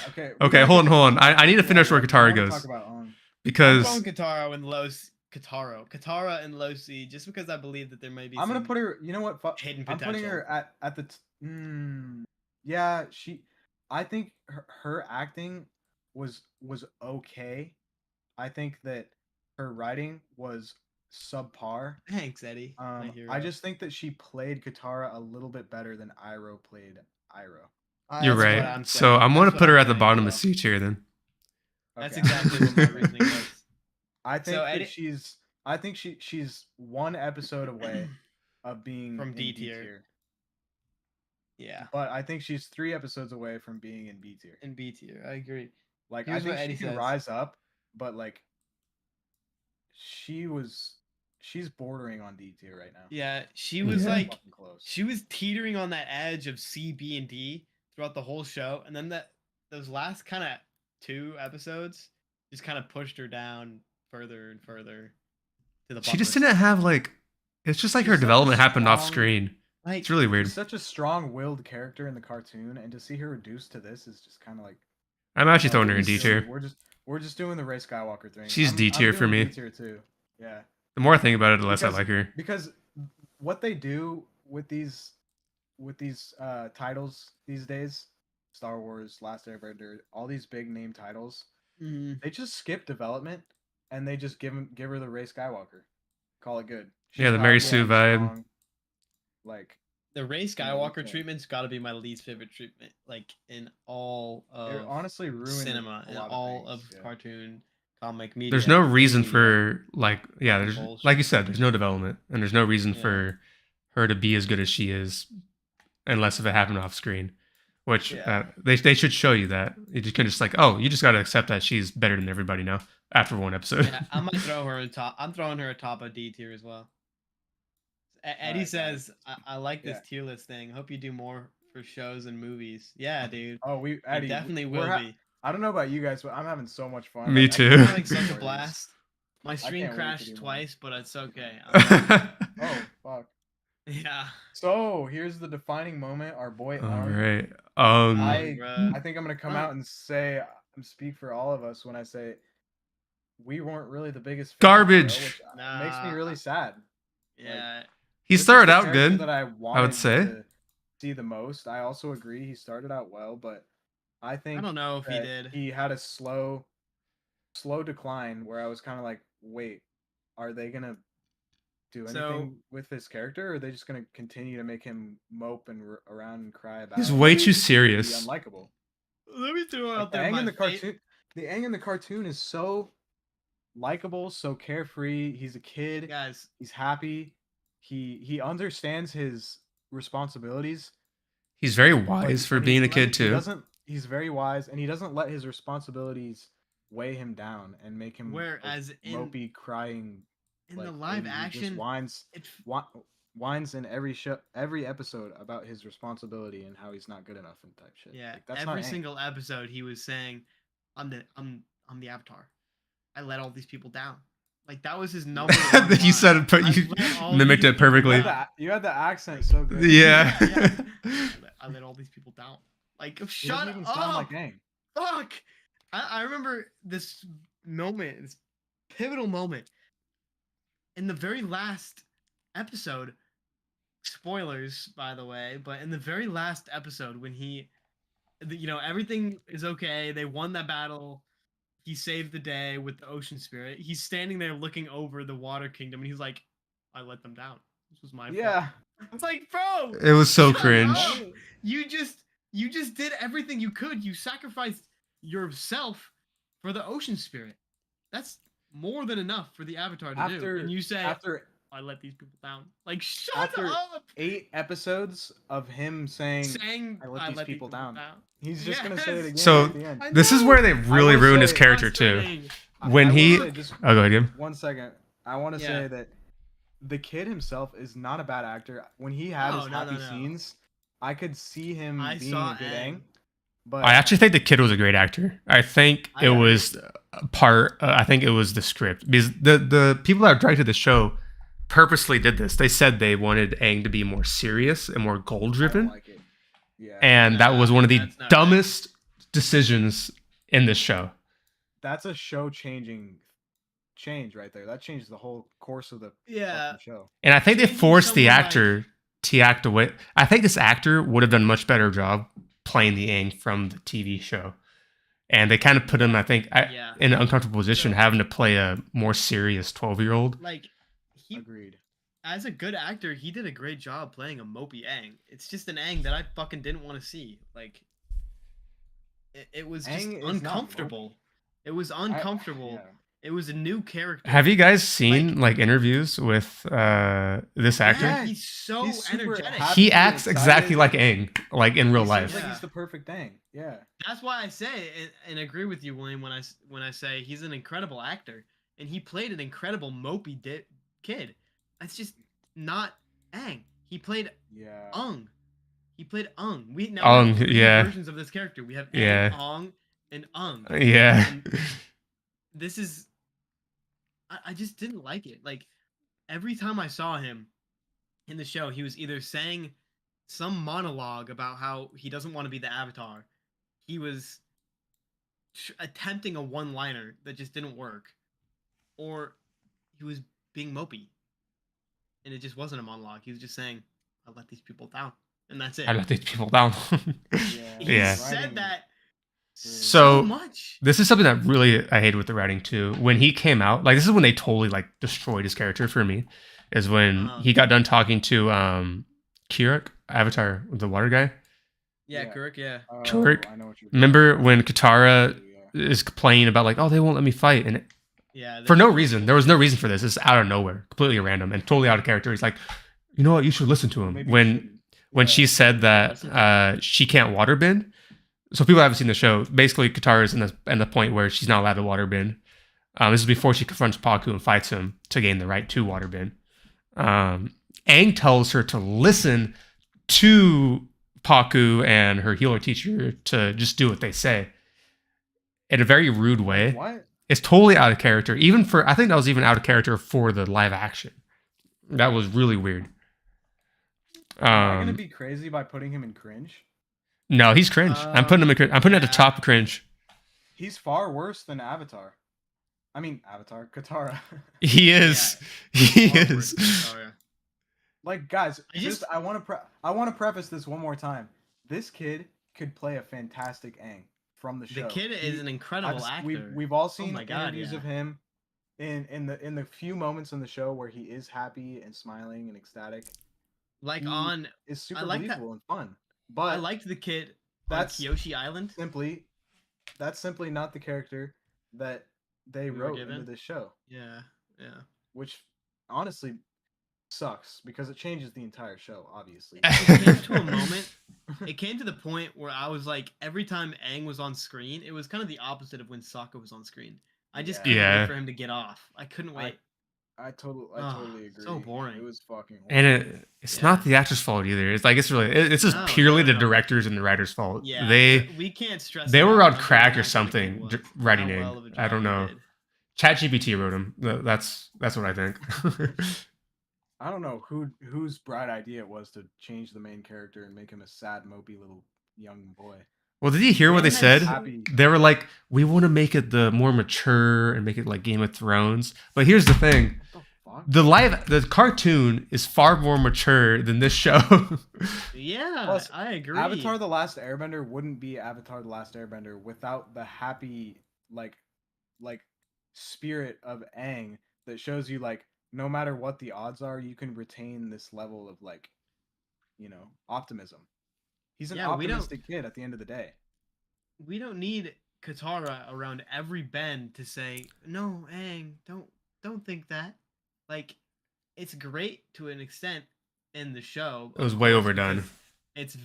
Okay. Okay, hold on. I need to finish where Katara goes. Talk about Aang. Because I'm going Katara in low C. Katara in low C, just because I believe that there may be. I'm gonna put her. You know what? Hidden potential. I'm putting her at the. Yeah, I think her acting was okay. I think that her writing was subpar. Thanks, Eddie. I just think that she played Katara a little bit better than Iroh played Iroh. You're right. So I'm gonna put her at the bottom of C tier then. Okay. That's exactly what my reasoning was. I think that she's one episode away of being from D tier. Yeah. But I think she's 3 episodes away from being in B tier. In B tier, I agree. Like I think she can rise up, but like she's bordering on D tier right now. Yeah, she was like she was teetering on that edge of C, B, and D throughout the whole show, and then those last kind of 2 episodes just kind of pushed her down further and further to the bottom. She just didn't have like it's just like her development happened off screen. Like, it's really weird. She's such a strong-willed character in the cartoon, and to see her reduced to this is just kind of like. I'm actually throwing her in D tier. We're just doing the Rey Skywalker thing. She's D tier for me. D tier too. Yeah. The more I think about it, the less I like her. Because what they do with these titles these days, Star Wars, Last Airbender, all these big name titles, they just skip development and they just give her the Rey Skywalker. Call it good. She's the Mary Sue vibe. Strong. Like the Rey Skywalker treatment's got to be my least favorite treatment. Like in all of it honestly ruined cinema and all of cartoon, comic media. There's no reason for there's like you said, there's no development, and there's no reason for her to be as good as she is, unless if it happened off screen. Which they should show you that. You just can just like, oh, you just got to accept that she's better than everybody now after one episode. Yeah, I might throw her in top. I'm throwing her atop of D tier as well. Eddie says, I like this tier list thing. Hope you do more for shows and movies. Yeah, dude. Oh, Eddie, definitely will be. I don't know about you guys, but I'm having so much fun. Me too. I'm having such a blast. My stream crashed twice, but it's okay. Oh, fuck. Yeah. So here's the defining moment. Our boy. All right. I think I'm gonna come out and say, speak for all of us when I say we weren't really the biggest. Garbage. Which makes me really sad. Yeah. He started out good. That I would say. To see the most. I also agree he started out well, but I think I don't know if he did. He had a slow decline where I was kind of like, wait, are they gonna do anything with this character, or are they just gonna continue to make him mope and around and cry about? He's way too serious. Unlikable. Let me throw out there. The Aang in the cartoon is so likable, so carefree. He's a kid. Guys, he's happy. He understands his responsibilities. He's very wise for being a kid too. He's very wise, and he doesn't let his responsibilities weigh him down and make him mopey, crying. In the live action, whines in every episode about his responsibility and how he's not good enough and type shit. Yeah, every single episode he was saying, "I'm the Avatar. I let all these people down." Like that was his number one line. You said it, but you mimicked it perfectly. You had the accent so good. Yeah. I let all these people down. Like, shut doesn't even sound like Aang. Fuck. I remember this moment, this pivotal moment. In the very last episode, spoilers, by the way, but in the very last episode when everything is okay, they won that battle, he saved the day with the ocean spirit, he's standing there looking over the water kingdom, and he's like, I let them down. This was my fault. It's like, bro! It was so cringe. You just did everything you could. You sacrificed yourself for the ocean spirit. That's more than enough for the Avatar to do. And you say, I let these people down. Like, shut up! 8 episodes of him saying I let these people down. He's just going to say it again at the end. This is where they really ruined his character, too. When he... go ahead, Jim. 1 second. I want to say that the kid himself is not a bad actor. When he had his happy scenes, I could see him being a good Aang. But I actually think the kid was a great actor. I think it was I think it was the script, because the people that directed the show purposely did this. They said they wanted Aang to be more serious and more goal driven. Like it. Yeah. And that was one of the dumbest decisions in this show. That's a show change right there. That changed the whole course of the show. And I think they forced the actor to act away. I think this actor would have done a much better job playing the Aang from the TV show. And they kind of put him, I think, in an uncomfortable position, having to play a more serious 12-year-old. Like, agreed. As a good actor, he did a great job playing a mopey Aang. It's just an Aang that I fucking didn't want to see. Like, it was just uncomfortable. It was uncomfortable. It was a new character. Have you guys seen like interviews with this actor? Yeah, he's energetic. He acts exactly like Aang, like in real life. Like he's the perfect Aang. Yeah. That's why I say and agree with you, William, when I say he's an incredible actor, and he played an incredible mopey kid. That's just not Aang. He played Aang. He played Aang. We now have versions of this character. We have Aang and Aang. Yeah. And this is, I just didn't like it. Like, every time I saw him, in the show, he was either saying some monologue about how he doesn't want to be the Avatar. He was attempting a one-liner that just didn't work, or he was being mopey, and it just wasn't a monologue. He was just saying, "I let these people down," and that's it. I let these people down. He said that so much. This is something that really I hated with the writing too. When he came out, like this is when they totally like destroyed his character for me. Is when he got done talking to Kuruk, Avatar, the water guy. Yeah, Kuruk, yeah. Kuruk. Remember when Katara is complaining about like, oh, they won't let me fight, and for no reason. There was no reason for this. It's out of nowhere, completely random and totally out of character. He's like, you know what? You should listen to him. When she said that she can't waterbend. So people haven't seen the show. Basically, Katara is in the point where she's not allowed to waterbend. This is before she confronts Poku and fights him to gain the right to waterbend. Aang tells her to listen to Poku and her healer teacher to just do what they say in a very rude way. What? It's totally out of character. I think that was even out of character for the live action. That was really weird. Am I gonna be crazy by putting him in cringe? No, he's cringe. I'm putting him at the top of cringe. He's far worse than Avatar. I mean, Katara. He is. Yeah. He is. Like, guys, I want to preface this one more time. This kid could play a fantastic Aang from the show. The kid is an incredible actor. We've all seen interviews of him in the few moments in the show where he is happy and smiling and ecstatic. Like is super believable and fun. But I liked the kid on Kyoshi Island. That's simply not the character that they wrote into this show. Yeah. Which honestly sucks because it changes the entire show, obviously. It came to a moment. It came to the point where I was like, every time Aang was on screen, it was kind of the opposite of when Sokka was on screen. I just couldn't wait for him to get off. I couldn't wait. I totally agree. So boring. It was fucking horrible. And it's not the actor's fault either. It's like it's just purely the director's and the writer's fault. Yeah, we can't stress. They were on crack or something writing Aang. I don't know. ChatGPT wrote him. That's what I think. I don't know whose bright idea it was to change the main character and make him a sad, mopey little young boy. Well, did you hear what they said? They were like, we want to make it the more mature and make it like Game of Thrones. But here's the thing. The cartoon is far more mature than this show. Yeah, plus, I agree. Avatar The Last Airbender wouldn't be Avatar The Last Airbender without the happy, like spirit of Aang that shows you, like, no matter what the odds are, you can retain this level of, like, optimism. He's an optimistic kid at the end of the day. We don't need Katara around every bend to say, no, Aang, don't think that. Like, it's great to an extent in the show. It was way overdone. It's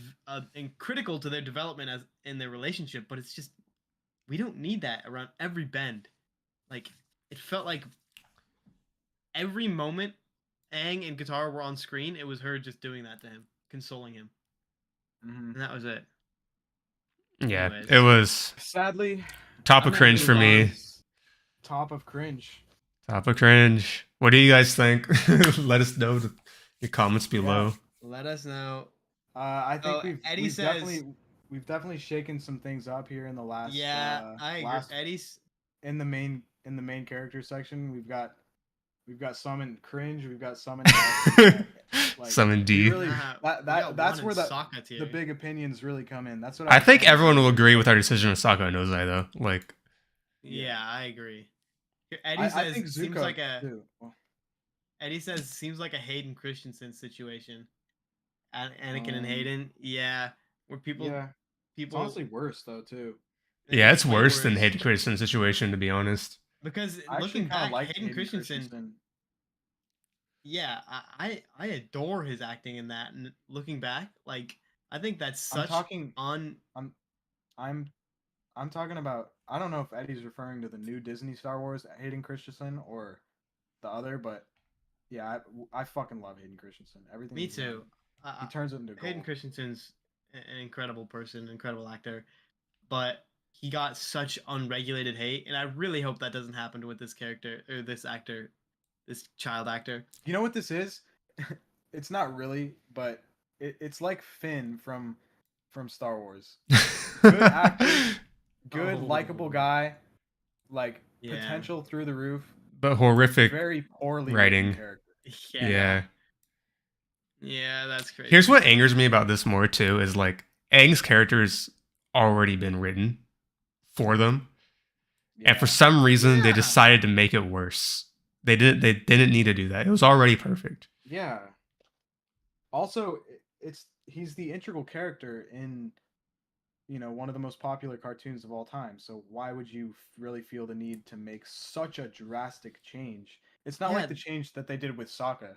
critical to their development as in their relationship, but it's just, we don't need that around every bend. Like, it felt like every moment Aang and Katara were on screen, it was her just doing that to him, consoling him. And that was it. Yeah, anyways. It was sadly top of cringe for me. Top of cringe. Top of cringe. What do you guys think? Let us know in your comments below. Yeah, let us know. I think we've definitely shaken some things up here in the last. Yeah, I agree. Eddie's in the main character section. We've got some in cringe. We've got some in some in D. Really, that's where the big opinions really come in. That's what I think everyone will agree with our decision with Sokka and Ozi, though. Like, yeah, I agree. Eddie says it seems like Eddie says seems like a Hayden Christensen situation. Anakin and Hayden, where people. It's honestly worse though too. Yeah, it's worse than Hayden Christensen situation, to be honest. Because looking back, Hayden Christensen. Yeah, I adore his acting in that. And looking back, like, I think that's such I'm talking about. I don't know if Eddie's referring to the new Disney Star Wars Hayden Christensen or the other, but yeah, I fucking love Hayden Christensen. Everything. Me too. He turns it into gold. Hayden Christensen's an incredible person, incredible actor, but he got such unregulated hate, and I really hope that doesn't happen with this character or this actor, this child actor. You know what this is? it's not really, but it's like Finn from Star Wars. Good actor, good likable guy, like potential through the roof, but horrific, very poorly writing character. Yeah, that's crazy. Here's what angers me about this more too is like Aang's character's already been written for them, and for some reason they decided to make it worse. They didn't need to do that. It was already perfect. Yeah. Also, he's the integral character in, one of the most popular cartoons of all time. So why would you really feel the need to make such a drastic change? It's not like the change that they did with Sokka.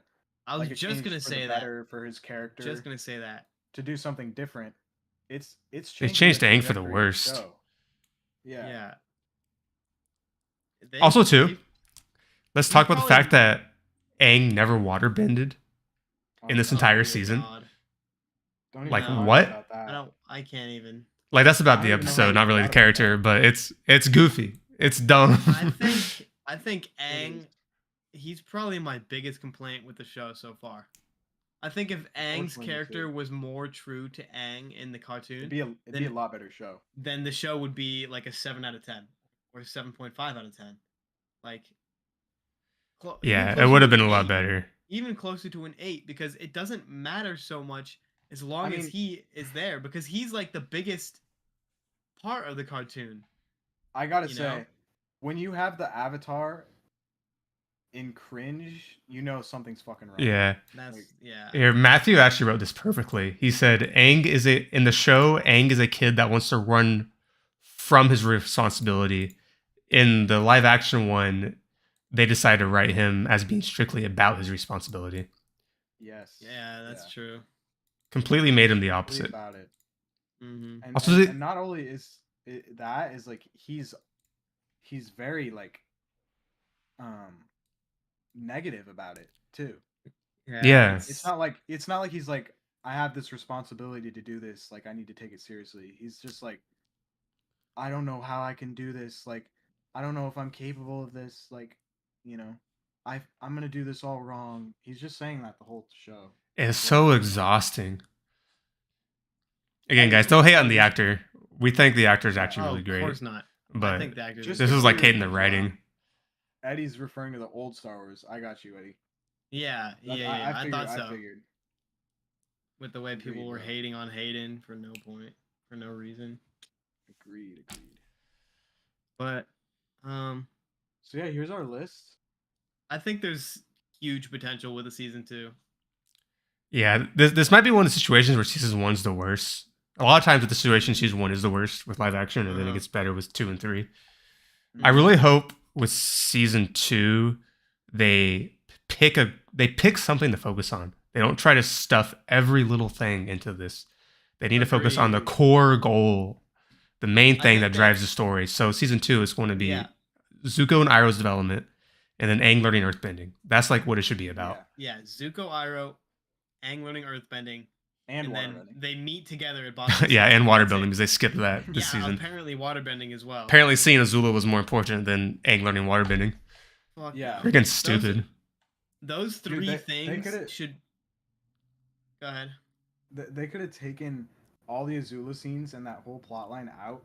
I was just gonna say that for his character. Just gonna say that to do something different. It's they changed Aang for the worst. Yeah. Also, too, let's talk about the fact that Aang never waterbended in this entire season. Like what? I can't even. Like that's about the episode, not really the character, but it's goofy. It's dumb. I think Aang, he's probably my biggest complaint with the show so far. I think if Aang's character was more true to Aang in the cartoon, it'd be a lot better show. Then the show would be like a 7 out of 10 or 7.5 out of 10. Like, it would have been a lot better. Even closer to an 8, because it doesn't matter so much as long as he is there, because he's like the biggest part of the cartoon. I gotta say, when you have the Avatar in cringe, something's fucking wrong. Yeah. Yeah. Here, Matthew actually wrote this perfectly. He said, in the show, Aang is a kid that wants to run from his responsibility. In the live action one, they decided to write him as being strictly about his responsibility. Yes. Yeah, that's true. Completely made him the opposite. About it. Mm-hmm. And not only is is like he's very like negative about it too. Yeah. It's not like he's like, I have this responsibility to do this, like I need to take it seriously. He's just like, I don't know how I can do this, like I don't know if I'm capable of this, like, I'm gonna do this all wrong. He's just saying that the whole show. It's so exhausting. Again, guys, don't hate on the actor. We think the actor is actually really great. Of course not. But I think the actor this is like hating the writing. Eddie's referring to the old Star Wars. I got you, Eddie. Yeah. I thought so. I figured. With the way people were hating on Hayden for no point, for no reason. Agreed. But, so yeah, here's our list. I think there's huge potential with the season 2. Yeah, this might be one of the situations where season 1's the worst. A lot of times with the situation, season 1 is the worst with live action, and then it gets better with 2 and 3. I really hope with season 2 they pick something to focus on. They don't try to stuff every little thing into this. They need to focus on the core goal, the main thing that drives the story. So season 2 is going to be Zuko and Iroh's development, and then Aang learning earthbending. That's like what it should be about. Yeah, Zuko, Iroh, Aang learning earthbending, and then they meet together at Boston. Yeah, and waterbending, because they skipped that this season. Apparently waterbending as well. Apparently seeing Azula was more important than Aang learning waterbending. Fuck yeah. Freaking stupid. Those three things should... Go ahead. They could have taken all the Azula scenes and that whole plot line out,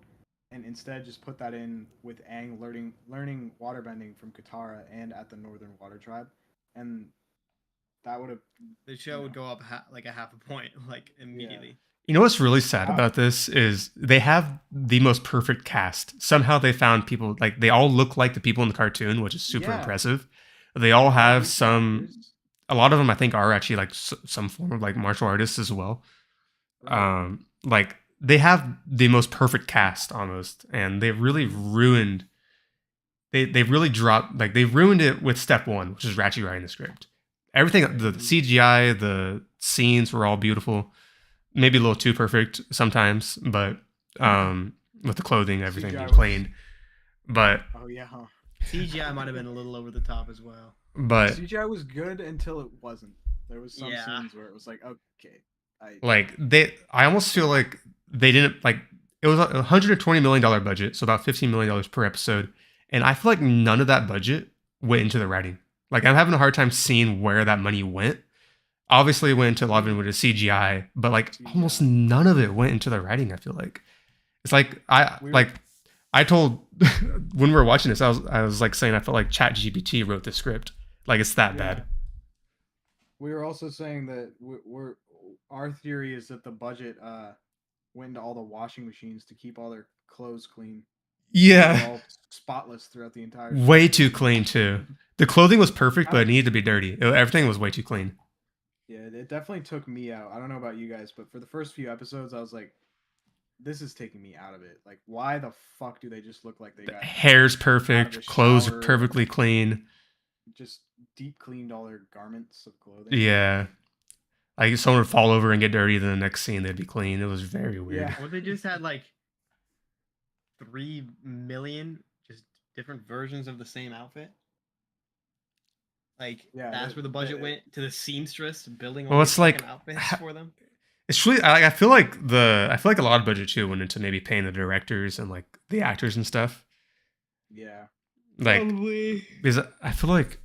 and instead just put that in with Aang learning waterbending from Katara and at the Northern Water Tribe, and that would have... The show would go up like a half a point, like immediately. Yeah. You know what's really sad about this is they have the most perfect cast. Somehow they found people, like, they all look like the people in the cartoon, which is super impressive. They all have a lot of them I think are actually like some form of like martial artists as well. Right. Like they have the most perfect cast almost, and they've really ruined, they've really dropped, like they've ruined it with step 1, which is Ratchet writing the script. Everything, the CGI, the scenes were all beautiful. Maybe a little too perfect sometimes, but with the clothing, everything being plain. But CGI might have been a little over the top as well. But CGI was good until it wasn't. There was some scenes where it was like, okay, I almost feel like they didn't, like, it was a $120 million budget, so about $15 million per episode, and I feel like none of that budget went into the writing. Like, I'm having a hard time seeing where that money went. obviously went into a lot of it with CGI, but like almost none of it went into the writing. I feel like it's like I told when we were watching this, I was like saying I felt like ChatGPT wrote the script. Like it's that bad. We were also saying that our theory is that the budget went into all the washing machines to keep all their clothes clean. Yeah, all spotless throughout the entire. Way too clean too. The clothing was perfect, but it needed to be dirty. Everything was way too clean. Yeah, it definitely took me out. I don't know about you guys, but for the first few episodes, I was like, this is taking me out of it. Like, why the fuck do they just look like they got hair's perfect, clothes are perfectly clean, just deep cleaned all their garments of clothing? Yeah, like if someone would fall over and get dirty, then the next scene they'd be clean. It was very weird. Yeah. Or they just had like 3 million just different versions of the same outfit. Like that's where the budget went to the seamstress building all these outfits for them. It's really I feel like a lot of budget too went into maybe paying the directors and like the actors and stuff. Yeah. Like because I feel like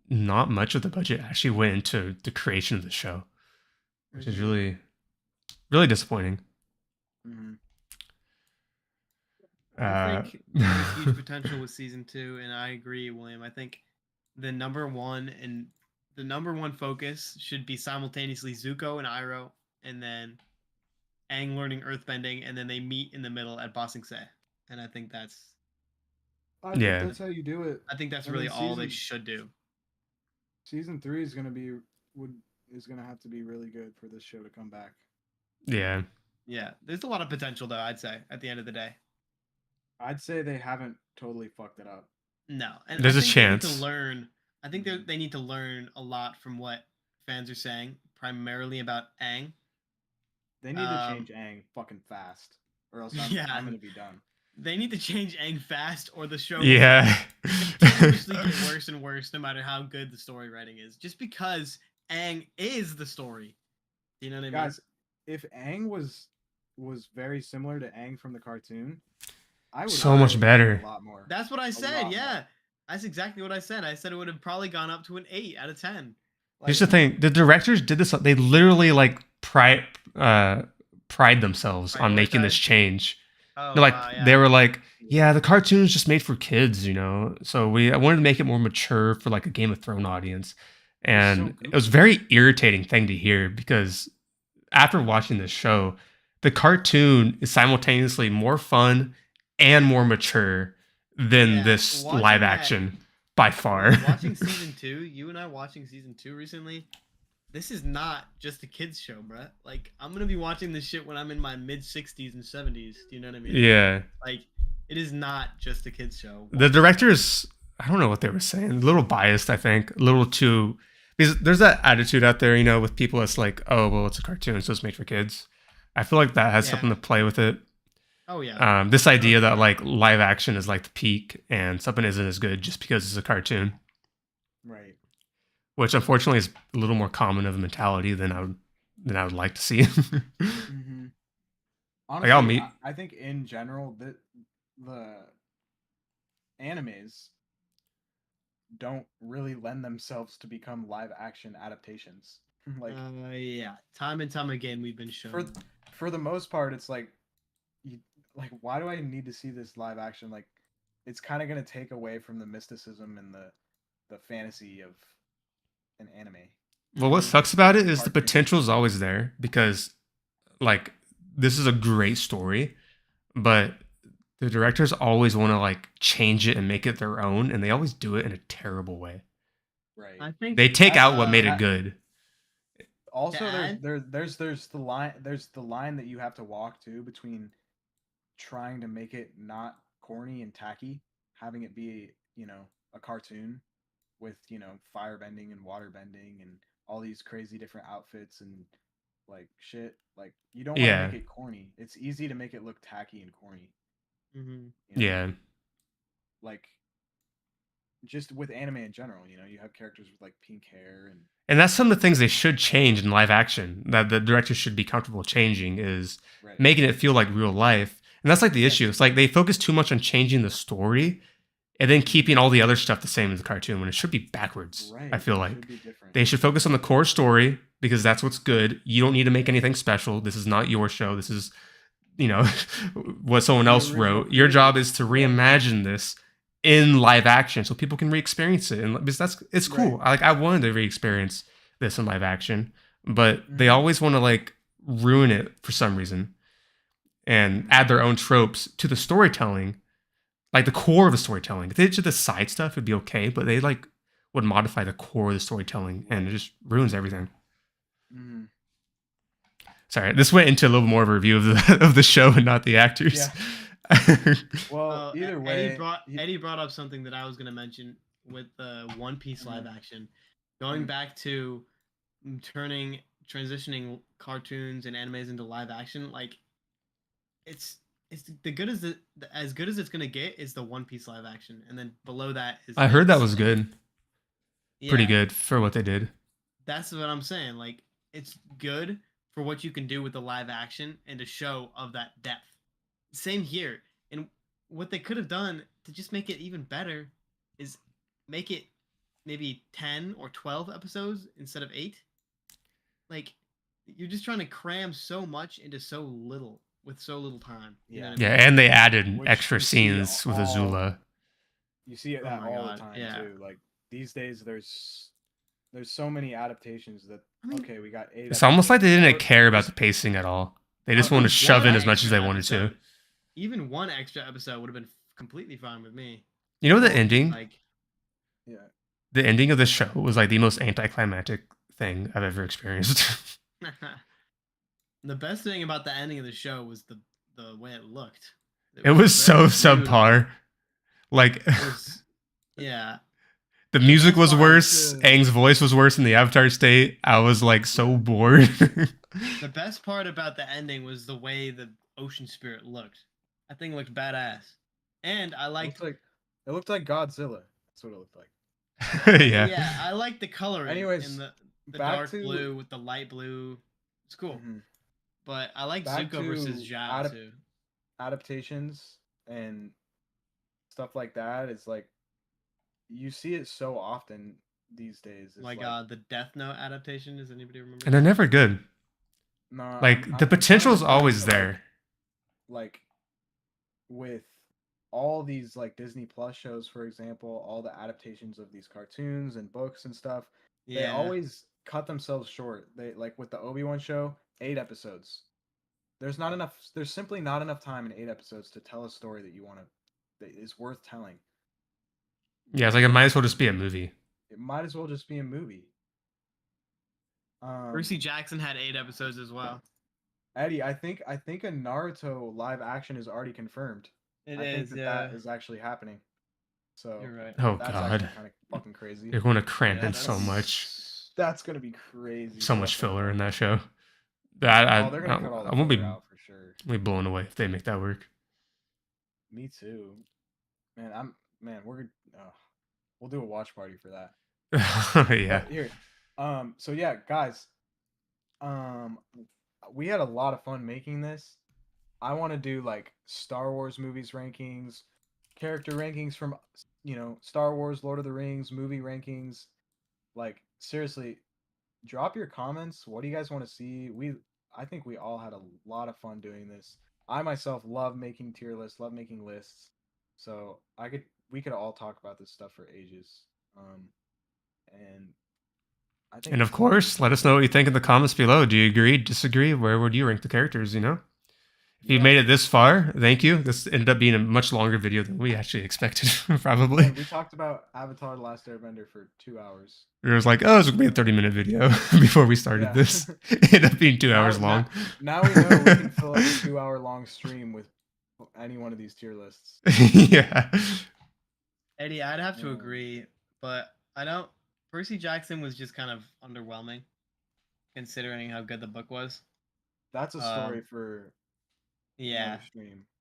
not much of the budget actually went into the creation of the show, which is really, really disappointing. Mm-hmm. I think there's huge potential with season 2, and I agree, William. I think the number one focus should be simultaneously Zuko and Iroh, and then Aang learning earthbending, and then they meet in the middle at Ba Sing Se. And I think that's that's how you do it. I think that's really all they should do. Season 3 is gonna have to be really good for this show to come back. Yeah. Yeah. There's a lot of potential though, I'd say, at the end of the day. I'd say they haven't totally fucked it up. No, and there's a chance. I think they need to learn a lot from what fans are saying, primarily about Aang. They need to change Aang fucking fast, or else I'm gonna be done. They need to change Aang fast, or the show will continuously get worse and worse, no matter how good the story writing is. Just because Aang is the story, you know what I mean? Guys, if Aang was very similar to Aang from the cartoon, I would so much better. A lot more. That's what I said. Yeah, more. That's exactly what I said. I said it would have probably gone up to an 8 out of 10. Here's the thing: the directors did this. They literally like pride themselves on making this change. They were like, yeah, the cartoon is just made for kids, you know. So I wanted to make it more mature for like a Game of Thrones audience, and it was a very irritating thing to hear because after watching this show, the cartoon is simultaneously more fun and more mature than this live action by far. Watching season 2, you and I watching season 2 recently. This is not just a kids show, bruh. Like, I'm gonna be watching this shit when I'm in my mid-60s and 70s. Do you know what I mean? Yeah. Like, it is not just a kids show. The directors, I don't know what they were saying. A little biased, I think. A little too... Because there's that attitude out there, you know, with people that's like, oh, well, it's a cartoon, so it's made for kids. I feel like that has something to play with it. Oh, yeah. This idea that, like, live action is, like, the peak and something isn't as good just because it's a cartoon. Right. Which, unfortunately, is a little more common of a mentality than I would like to see. Mm-hmm. Honestly, I think in general, the animes don't really lend themselves to become live action adaptations. Like, time and time again, we've been shown. For the most part, it's like, why do I need to see this live action? Like, it's kind of going to take away from the mysticism and the fantasy of an anime. Well, what sucks about it is the potential is always there because, like, this is a great story, but the directors always want to like change it and make it their own, and they always do it in a terrible way. Right. I think they take out what made it good. Also, there's the line that you have to walk to between trying to make it not corny and tacky, having it be, you know, a cartoon with, you know, fire bending and water bending and all these crazy different outfits and like shit. Like, you don't want to make it corny. It's easy to make it look tacky and corny. Mm-hmm. You know? Yeah. Like, just with anime in general, you know, you have characters with like pink hair and that's some of the things they should change in live action that the directors should be comfortable changing is making it feel like real life. And that's like the issue. It's like they focus too much on changing the story and then keeping all the other stuff the same as the cartoon when it should be backwards. Right. I feel like they should focus on the core story because that's what's good. You don't need to make anything special. This is not your show. This is, you know, what someone else wrote. Your job is to reimagine this in live action so people can re-experience it, and because it's cool. I wanted to re-experience this in live action, but they always want to like ruin it for some reason and add their own tropes to the storytelling, like the core of the storytelling. If they did the side stuff, it'd be okay, but they like would modify the core of the storytelling, and it just ruins everything. Sorry, this went into a little more of a review of the show and not the actors. Yeah. Well, either way, Eddie brought up something that I was going to mention with the One Piece live action, going back to transitioning cartoons and animes into live action. Like, it's as good as it's gonna get is the One Piece live action, and then below that is. I heard that was good. Yeah. Pretty good for what they did. That's what I'm saying. Like, it's good for what you can do with the live action and a show of that depth. Same here. And what they could have done to just make it even better is make it maybe 10 or 12 episodes instead of 8. Like, you're just trying to cram so much into so little with so little time. You know what I mean? And they added extra scenes with Azula. You see it all the time too. Like, these days there's so many adaptations that we got 8. It's almost like they didn't care about the pacing at all. They just wanted to shove in as much as they wanted to. Even one extra episode would have been completely fine with me. You know the ending? The ending of the show was like the most anticlimactic thing I've ever experienced. The best thing about the ending of the show was the way it looked. It was so subpar. Like, the music was worse. Aang's voice was worse in the Avatar state. I was like so bored. The best part about the ending was the way the ocean spirit looked. I think it looked badass, and I liked. It looked like Godzilla. That's what it looked like. Yeah, I like the coloring. Anyways, in the dark blue with the light blue. It's cool. But I like Zuko versus Zhao too. Adaptations and stuff like that is like, you see it so often these days. It's like the Death Note adaptation. Does anybody remember? And they're never good. No, like the potential is always there. Like with all these like Disney Plus shows, for example, all the adaptations of these cartoons and books and stuff, they always cut themselves short. They like with the Obi-Wan show, 8 episodes. There's simply not enough time in 8 episodes to tell a story that is worth telling. Yeah, it's like it might as well just be a movie. It might as well just be a movie. Percy Jackson had 8 episodes as well. Eddie, I think a Naruto live action is already confirmed. I think that is actually happening. So you're right. Oh that's god, kind of fucking crazy. They're going to cramp in so much. That's gonna be crazy. So much filler in that show. I won't be out for sure. I'll be blown away if they make that work. Me too, man. We'll do a watch party for that. Yeah. But here, so yeah, guys, we had a lot of fun making this. I want to do like Star Wars movies rankings, character rankings from Star Wars, Lord of the Rings, movie rankings. Like, seriously, drop your comments. What do you guys want to see? I think we all had a lot of fun doing this. I myself love making tier lists, love making lists. So we could all talk about this stuff for ages. And I think, and of course, let us know what you think in the comments below. Do you agree, disagree? Where would you rank the characters, If you've made it this far, thank you. This ended up being a much longer video than we actually expected, probably. Yeah, we talked about Avatar The Last Airbender for 2 hours. It was like, oh, it's going to be a 30-minute video before we started this. It ended up being 2 hours long. Now we know we can fill up a 2-hour-long stream with any one of these tier lists. Yeah. Eddie, I'd have to agree, but Percy Jackson was just kind of underwhelming, considering how good the book was. That's a story for... Yeah.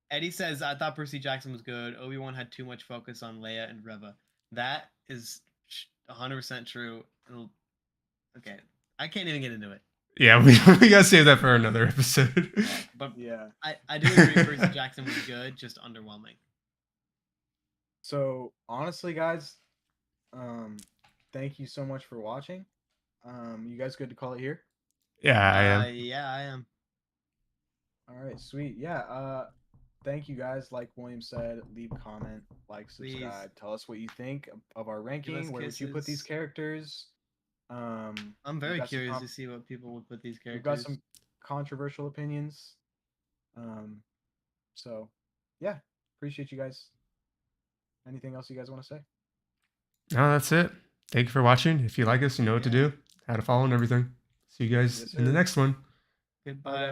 Eddie says, I thought Percy Jackson was good. Obi-Wan had too much focus on Leia and Reva. That is 100% true. Okay. I can't even get into it. Yeah, we gotta save that for another episode. But yeah, I do agree Percy Jackson was good, just underwhelming. So, honestly, guys, thank you so much for watching. You guys good to call it here? Yeah, I am. Yeah, I am. All right, sweet. Yeah. Thank you guys. Like William said, leave a comment, like, subscribe. Please. Tell us what you think of our ranking. Where would you put these characters? I'm very curious to see what people would put these characters. We've got some controversial opinions. So yeah, appreciate you guys. Anything else you guys want to say? No, that's it. Thank you for watching. If you like us, you know what to do, how to follow and everything. See you guys in the next one. Goodbye.